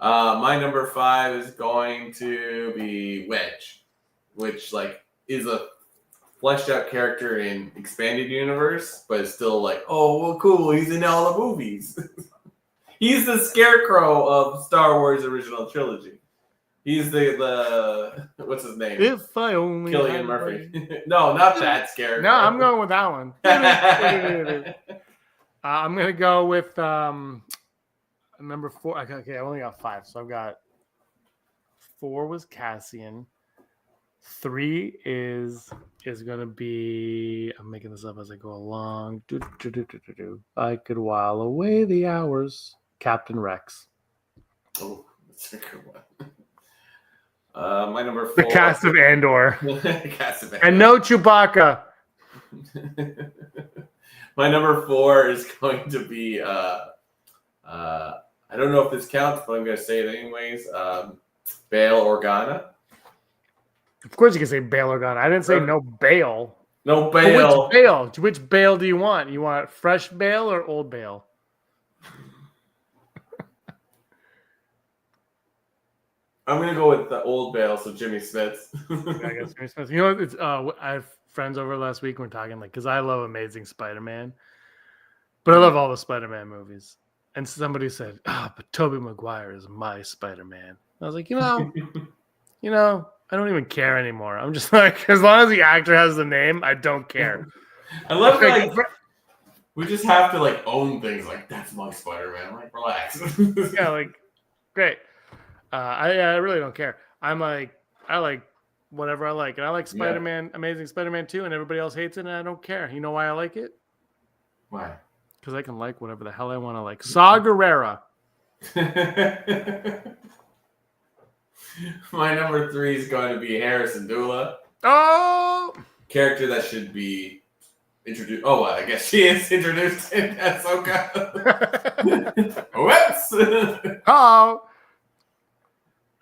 My number 5 is going to be Wedge, which is a fleshed out character in expanded universe, but it's still oh well, cool. He's in all the movies. He's the Scarecrow of Star Wars original trilogy. He's the what's his name? If I only Cillian Murphy. No, not that Scarecrow. No, I'm going with that one. I'm gonna go with number 4. Okay, I only got 5, so I've got 4 was Cassian. 3 is gonna be. I'm making this up as I go along. I could while away the hours. Captain Rex. Oh, that's a good one. My number 4. The cast of Andor. Cast of Andor. And no Chewbacca. My number 4 is going to be I don't know if this counts, but I'm going to say it anyways. Bail Organa. Of course you can say Bail Organa. I didn't say no bail. No bail. Which bail? Which bail do you want? You want fresh bail or old bail? I'm going to go with the old bail, so Jimmy Smith. I guess Jimmy Smith. You know, it's I have friends over last week. We're talking because I love Amazing Spider-Man, but I love all the Spider-Man movies. And somebody said, but Tobey Maguire is my Spider-Man. I was like, you know, I don't even care anymore. I'm just like, as long as the actor has the name, I don't care. I love like we just have to like own things like that's my Spider-Man. Like, relax. Yeah, like great. I really don't care. I like whatever I like. And I like Spider-Man, Amazing Spider-Man 2, and everybody else hates it, and I don't care. You know why I like it? Why? Because I can like whatever the hell I want to like. Saw Gerrera. My number 3 is going to be Harrison Dula. Oh! Character that should be introduced. Oh, well, I guess she is introduced in Ahsoka. Whoops! Oh!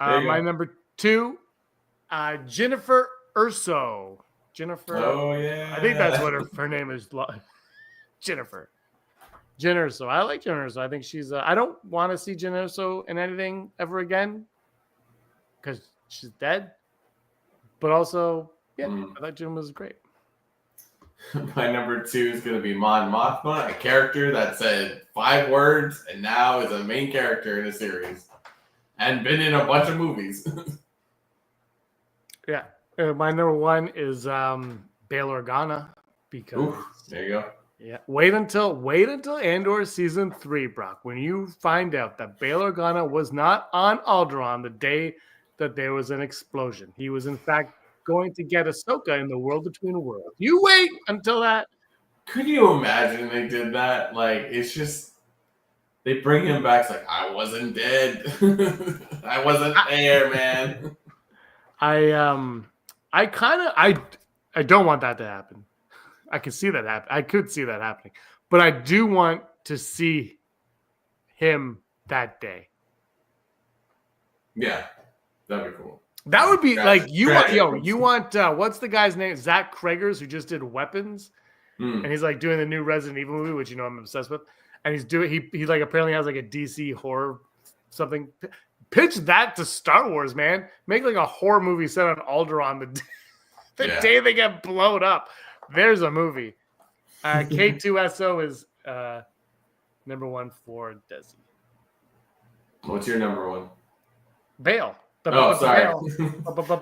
My number 2, Jennifer Erso. Jennifer. Oh, yeah. I think that's what her name is. Jennifer. Jen Erso. I like Jen Erso. I think she's. I don't want to see Jen Erso in anything ever again because she's dead. But also, yeah, I thought Jen was great. My number 2 is going to be Mon Mothma, a character that said 5 words and now is a main character in a series and been in a bunch of movies. Yeah. My number 1 is Bail Organa because. Ooh, there you go. Yeah, wait until Andor season 3, Brock. When you find out that Bail Organa was not on Alderaan the day that there was an explosion, he was in fact going to get Ahsoka in the World Between Worlds. You wait until that. Could you imagine they did that? Like, it's just they bring him back. It's like I wasn't dead. I wasn't there, man. I don't want that to happen. I can see that happen. I could see that happening, but I do want to see him that day. Yeah, that'd be cool. That would be like you want what's the guy's name? Zach Kragers, who just did Weapons, and he's like doing the new Resident Evil movie, which I'm obsessed with, and he like apparently has like a DC horror something. Pitch that to Star Wars, man. Make like a horror movie set on Alderaan the day they get blown up. There's a movie. K2SO is number 1 for Desi. What's your number 1? Bail. Sorry.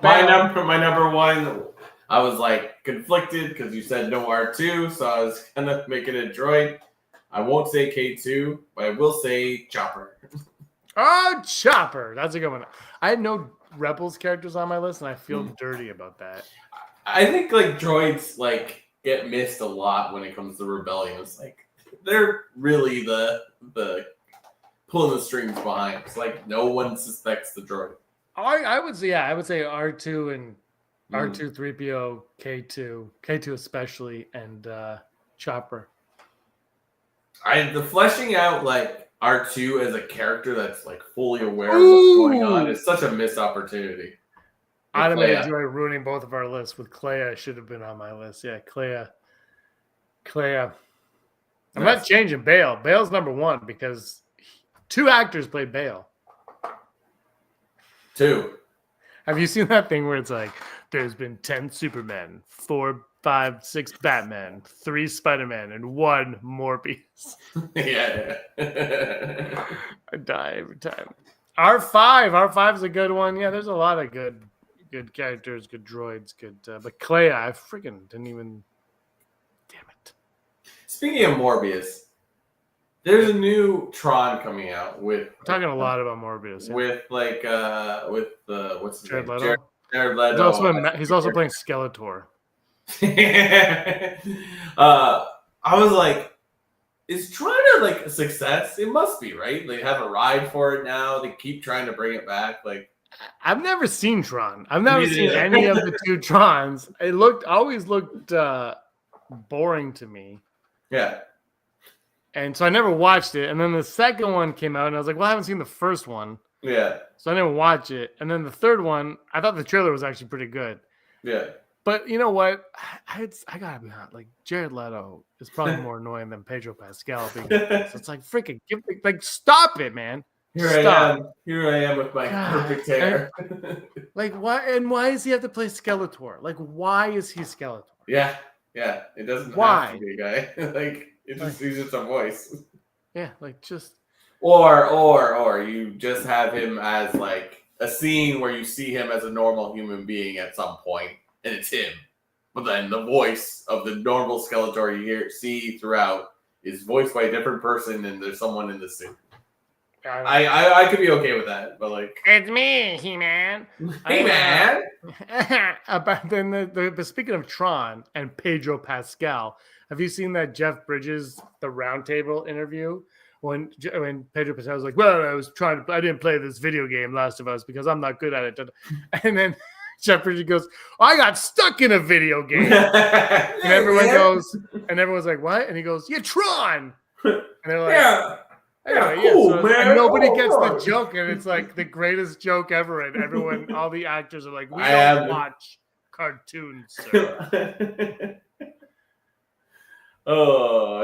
My number 1, I was like conflicted because you said no R2, so I was gonna make it a droid. I won't say K2, but I will say Chopper. Oh, Chopper. That's a good one. I had no Rebels characters on my list, and I feel dirty about that. I think like droids like get missed a lot when it comes to Rebellion. It's like they're really the pulling the strings behind. It's like no one suspects the droid. I would say R2 and R2, 3PO, K2 especially, and Chopper. The fleshing out like R2 as a character that's like fully aware of what's going on is such a missed opportunity. I'm going to enjoy ruining both of our lists with Clea. Should have been on my list. Yeah, Clea. I'm not changing Bail. Bail's number 1 because 2 actors played Bail. 2. Have you seen that thing where it's like, there's been 10 Supermen, 4, 5, 6 Batman, 3 Spider-Man, and 1 Morbius? Yeah. I die every time. R5 is a good one. Yeah, there's a lot of good characters, good droids, good. But Clea, I freaking didn't even. Damn it. Speaking of Morbius, there's a new Tron coming out with. We're talking a lot about Morbius. Yeah. With like what's his Jared name? Leto. Jared Leto. He's also playing Skeletor. I was like, is Tron like a success? It must be, right? They have a ride for it now. They keep trying to bring it back. Like, I've never seen Tron. I've never seen any of the 2 Trons. It always looked boring to me. Yeah. And so I never watched it. And then the second one came out, and I was like, well, I haven't seen the first one. Yeah. So I didn't watch it. And then the third one, I thought the trailer was actually pretty good. Yeah. But you know what? I gotta be honest. Like, Jared Leto is probably more annoying than Pedro Pascal. Because it's like, freaking, stop it, man. Here I am with my perfect hair. Like, why? And why does he have to play Skeletor? Like, why is he Skeletor? Yeah. It doesn't have to be a guy. Like, he's just a voice. Yeah, like just Or you just have him as like a scene where you see him as a normal human being at some point, and it's him. But then the voice of the normal Skeletor you see throughout is voiced by a different person, and there's someone in the suit. I could be okay with that, but like it's me, He-Man. He-Man. But then the speaking of Tron and Pedro Pascal, have you seen that Jeff Bridges the Roundtable interview when Pedro Pascal was like, "Well, I didn't play this video game Last of Us because I'm not good at it," and then Jeff Bridges goes, "I got stuck in a video game," and everyone's like, "What?" And he goes, "Yeah, Tron," and they're like, Yeah. Anyway, cool, so, man. And nobody gets the joke, and it's like the greatest joke ever. And everyone, all the actors are like, "We don't watch cartoons, sir."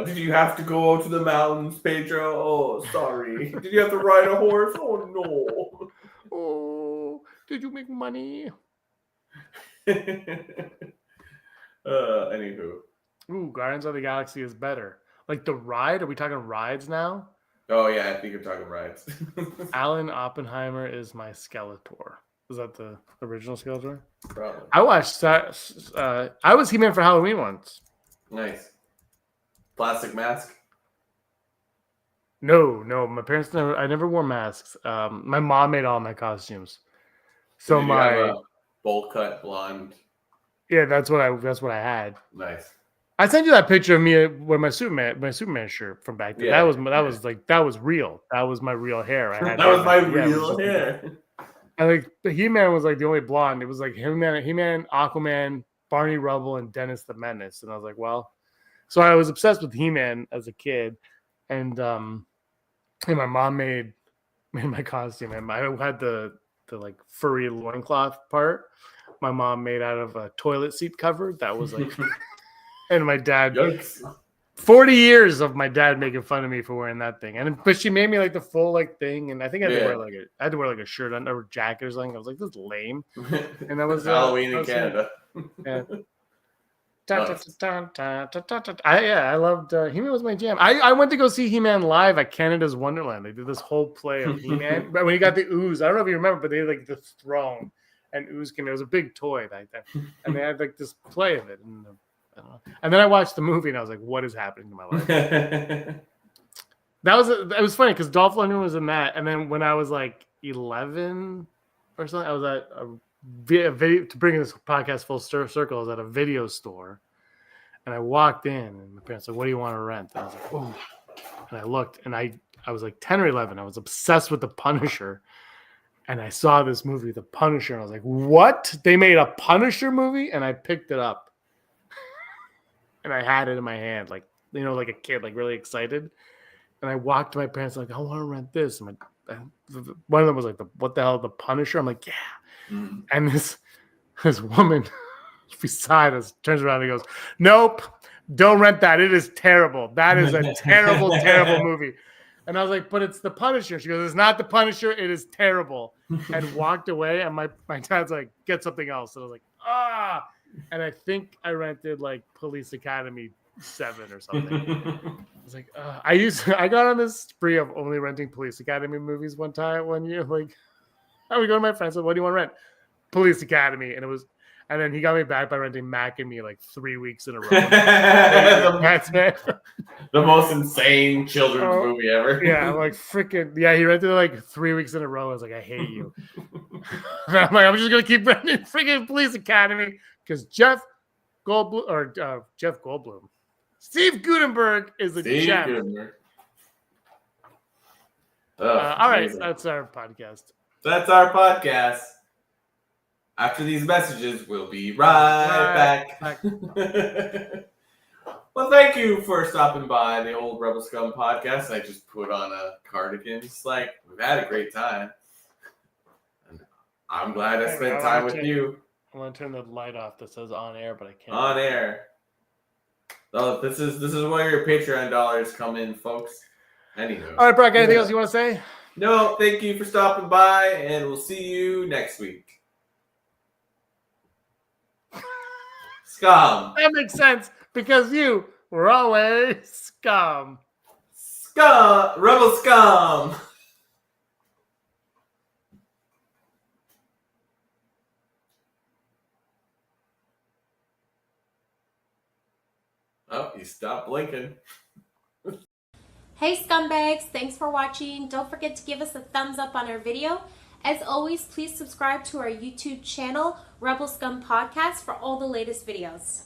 Did you have to go to the mountains, Pedro? Oh, sorry. Did you have to ride a horse? Oh no. Oh, did you make money? Anywho. Ooh, Guardians of the Galaxy is better. Like the ride? Are we talking rides now? Oh yeah, I think you're talking rides. Alan Oppenheimer is my Skeletor. Is that the original Skeletor? Probably. I watched that. I was He-Man for Halloween once. Nice. Plastic mask? No. My parents I never wore masks. My mom made all my costumes. So Did you have a bowl cut blonde? Yeah, that's what I had. Nice. I sent you that picture of me with my Superman shirt from back then. Yeah, that was real. That was my real hair. I had that was my real hair. And like the He-Man was like the only blonde. It was like He-Man, Aquaman, Barney Rubble, and Dennis the Menace. And I was like, well, so I was obsessed with He-Man as a kid, and my mom made my costume, and I had the like furry loincloth part. My mom made out of a toilet seat cover that was like. And my dad, Yikes. 40 years of my dad making fun of me for wearing that thing, but she made me like the full like thing, and I think I had to wear like a shirt under a jacket or something. I was like, this is lame, and that was Halloween in Canada. Yeah. I loved He-Man was my jam. I went to go see He-Man live at Canada's Wonderland. They did this whole play of He-Man, but when he got the ooze, I don't know if you remember, but they had like the throne and ooze came. It was a big toy back then, and they had like this play of it. And then I watched the movie and I was like, what is happening to my life? It was funny because Dolph Lundgren was in that. And then when I was like 11 or something, I was at a video, to bring this podcast full circle, I was at a video store and I walked in and my parents were like, what do you want to rent? And I was like, oh, and I looked and I was like 10 or 11. I was obsessed with The Punisher. And I saw this movie, The Punisher. And I was like, what? They made a Punisher movie? And I picked it up. And I had it in my hand, like, you know, like a kid, like really excited. And I walked to my parents, like, I want to rent this. And one of them was like, what the hell, The Punisher? I'm like, yeah. Mm. And this woman beside us turns around and goes, nope, don't rent that. It is terrible. That is a terrible, terrible movie. And I was like, but it's The Punisher. She goes, it's not The Punisher. It is terrible. And walked away. And my dad's like, get something else. And I was like, ah. And I think I rented like Police Academy 7 or something. I was like, I got on this spree of only renting Police Academy movies one year. Like, I would go to my friends and what do you want to rent? Police Academy. And then he got me back by renting Mac and Me like 3 weeks in a row. That's it. The most insane children's movie ever. Yeah, like freaking he rented it like 3 weeks in a row. I was like, I hate you. I'm like, I'm just gonna keep renting freaking Police Academy. Because Jeff Goldblum, Steve Guttenberg is a gem. All right, that's our podcast. That's our podcast. After these messages, we'll be right back. Well, thank you for stopping by the old Rebel Scum podcast. I just put on a cardigan. It's like, we've had a great time. I'm glad I spent time with you. I want to turn the light off that says on air, but I can't. On air. Oh, this is where your Patreon dollars come in, folks. Anywho. All right, Brock, anything else you want to say? No, thank you for stopping by, and we'll see you next week. Scum. That makes sense, because you were always scum. Scum! Rebel Scum! Oh, you stopped blinking. Hey scumbags, thanks for watching. Don't forget to give us a thumbs up on our video. As always, please subscribe to our YouTube channel, Rebel Scum Podcast, for all the latest videos.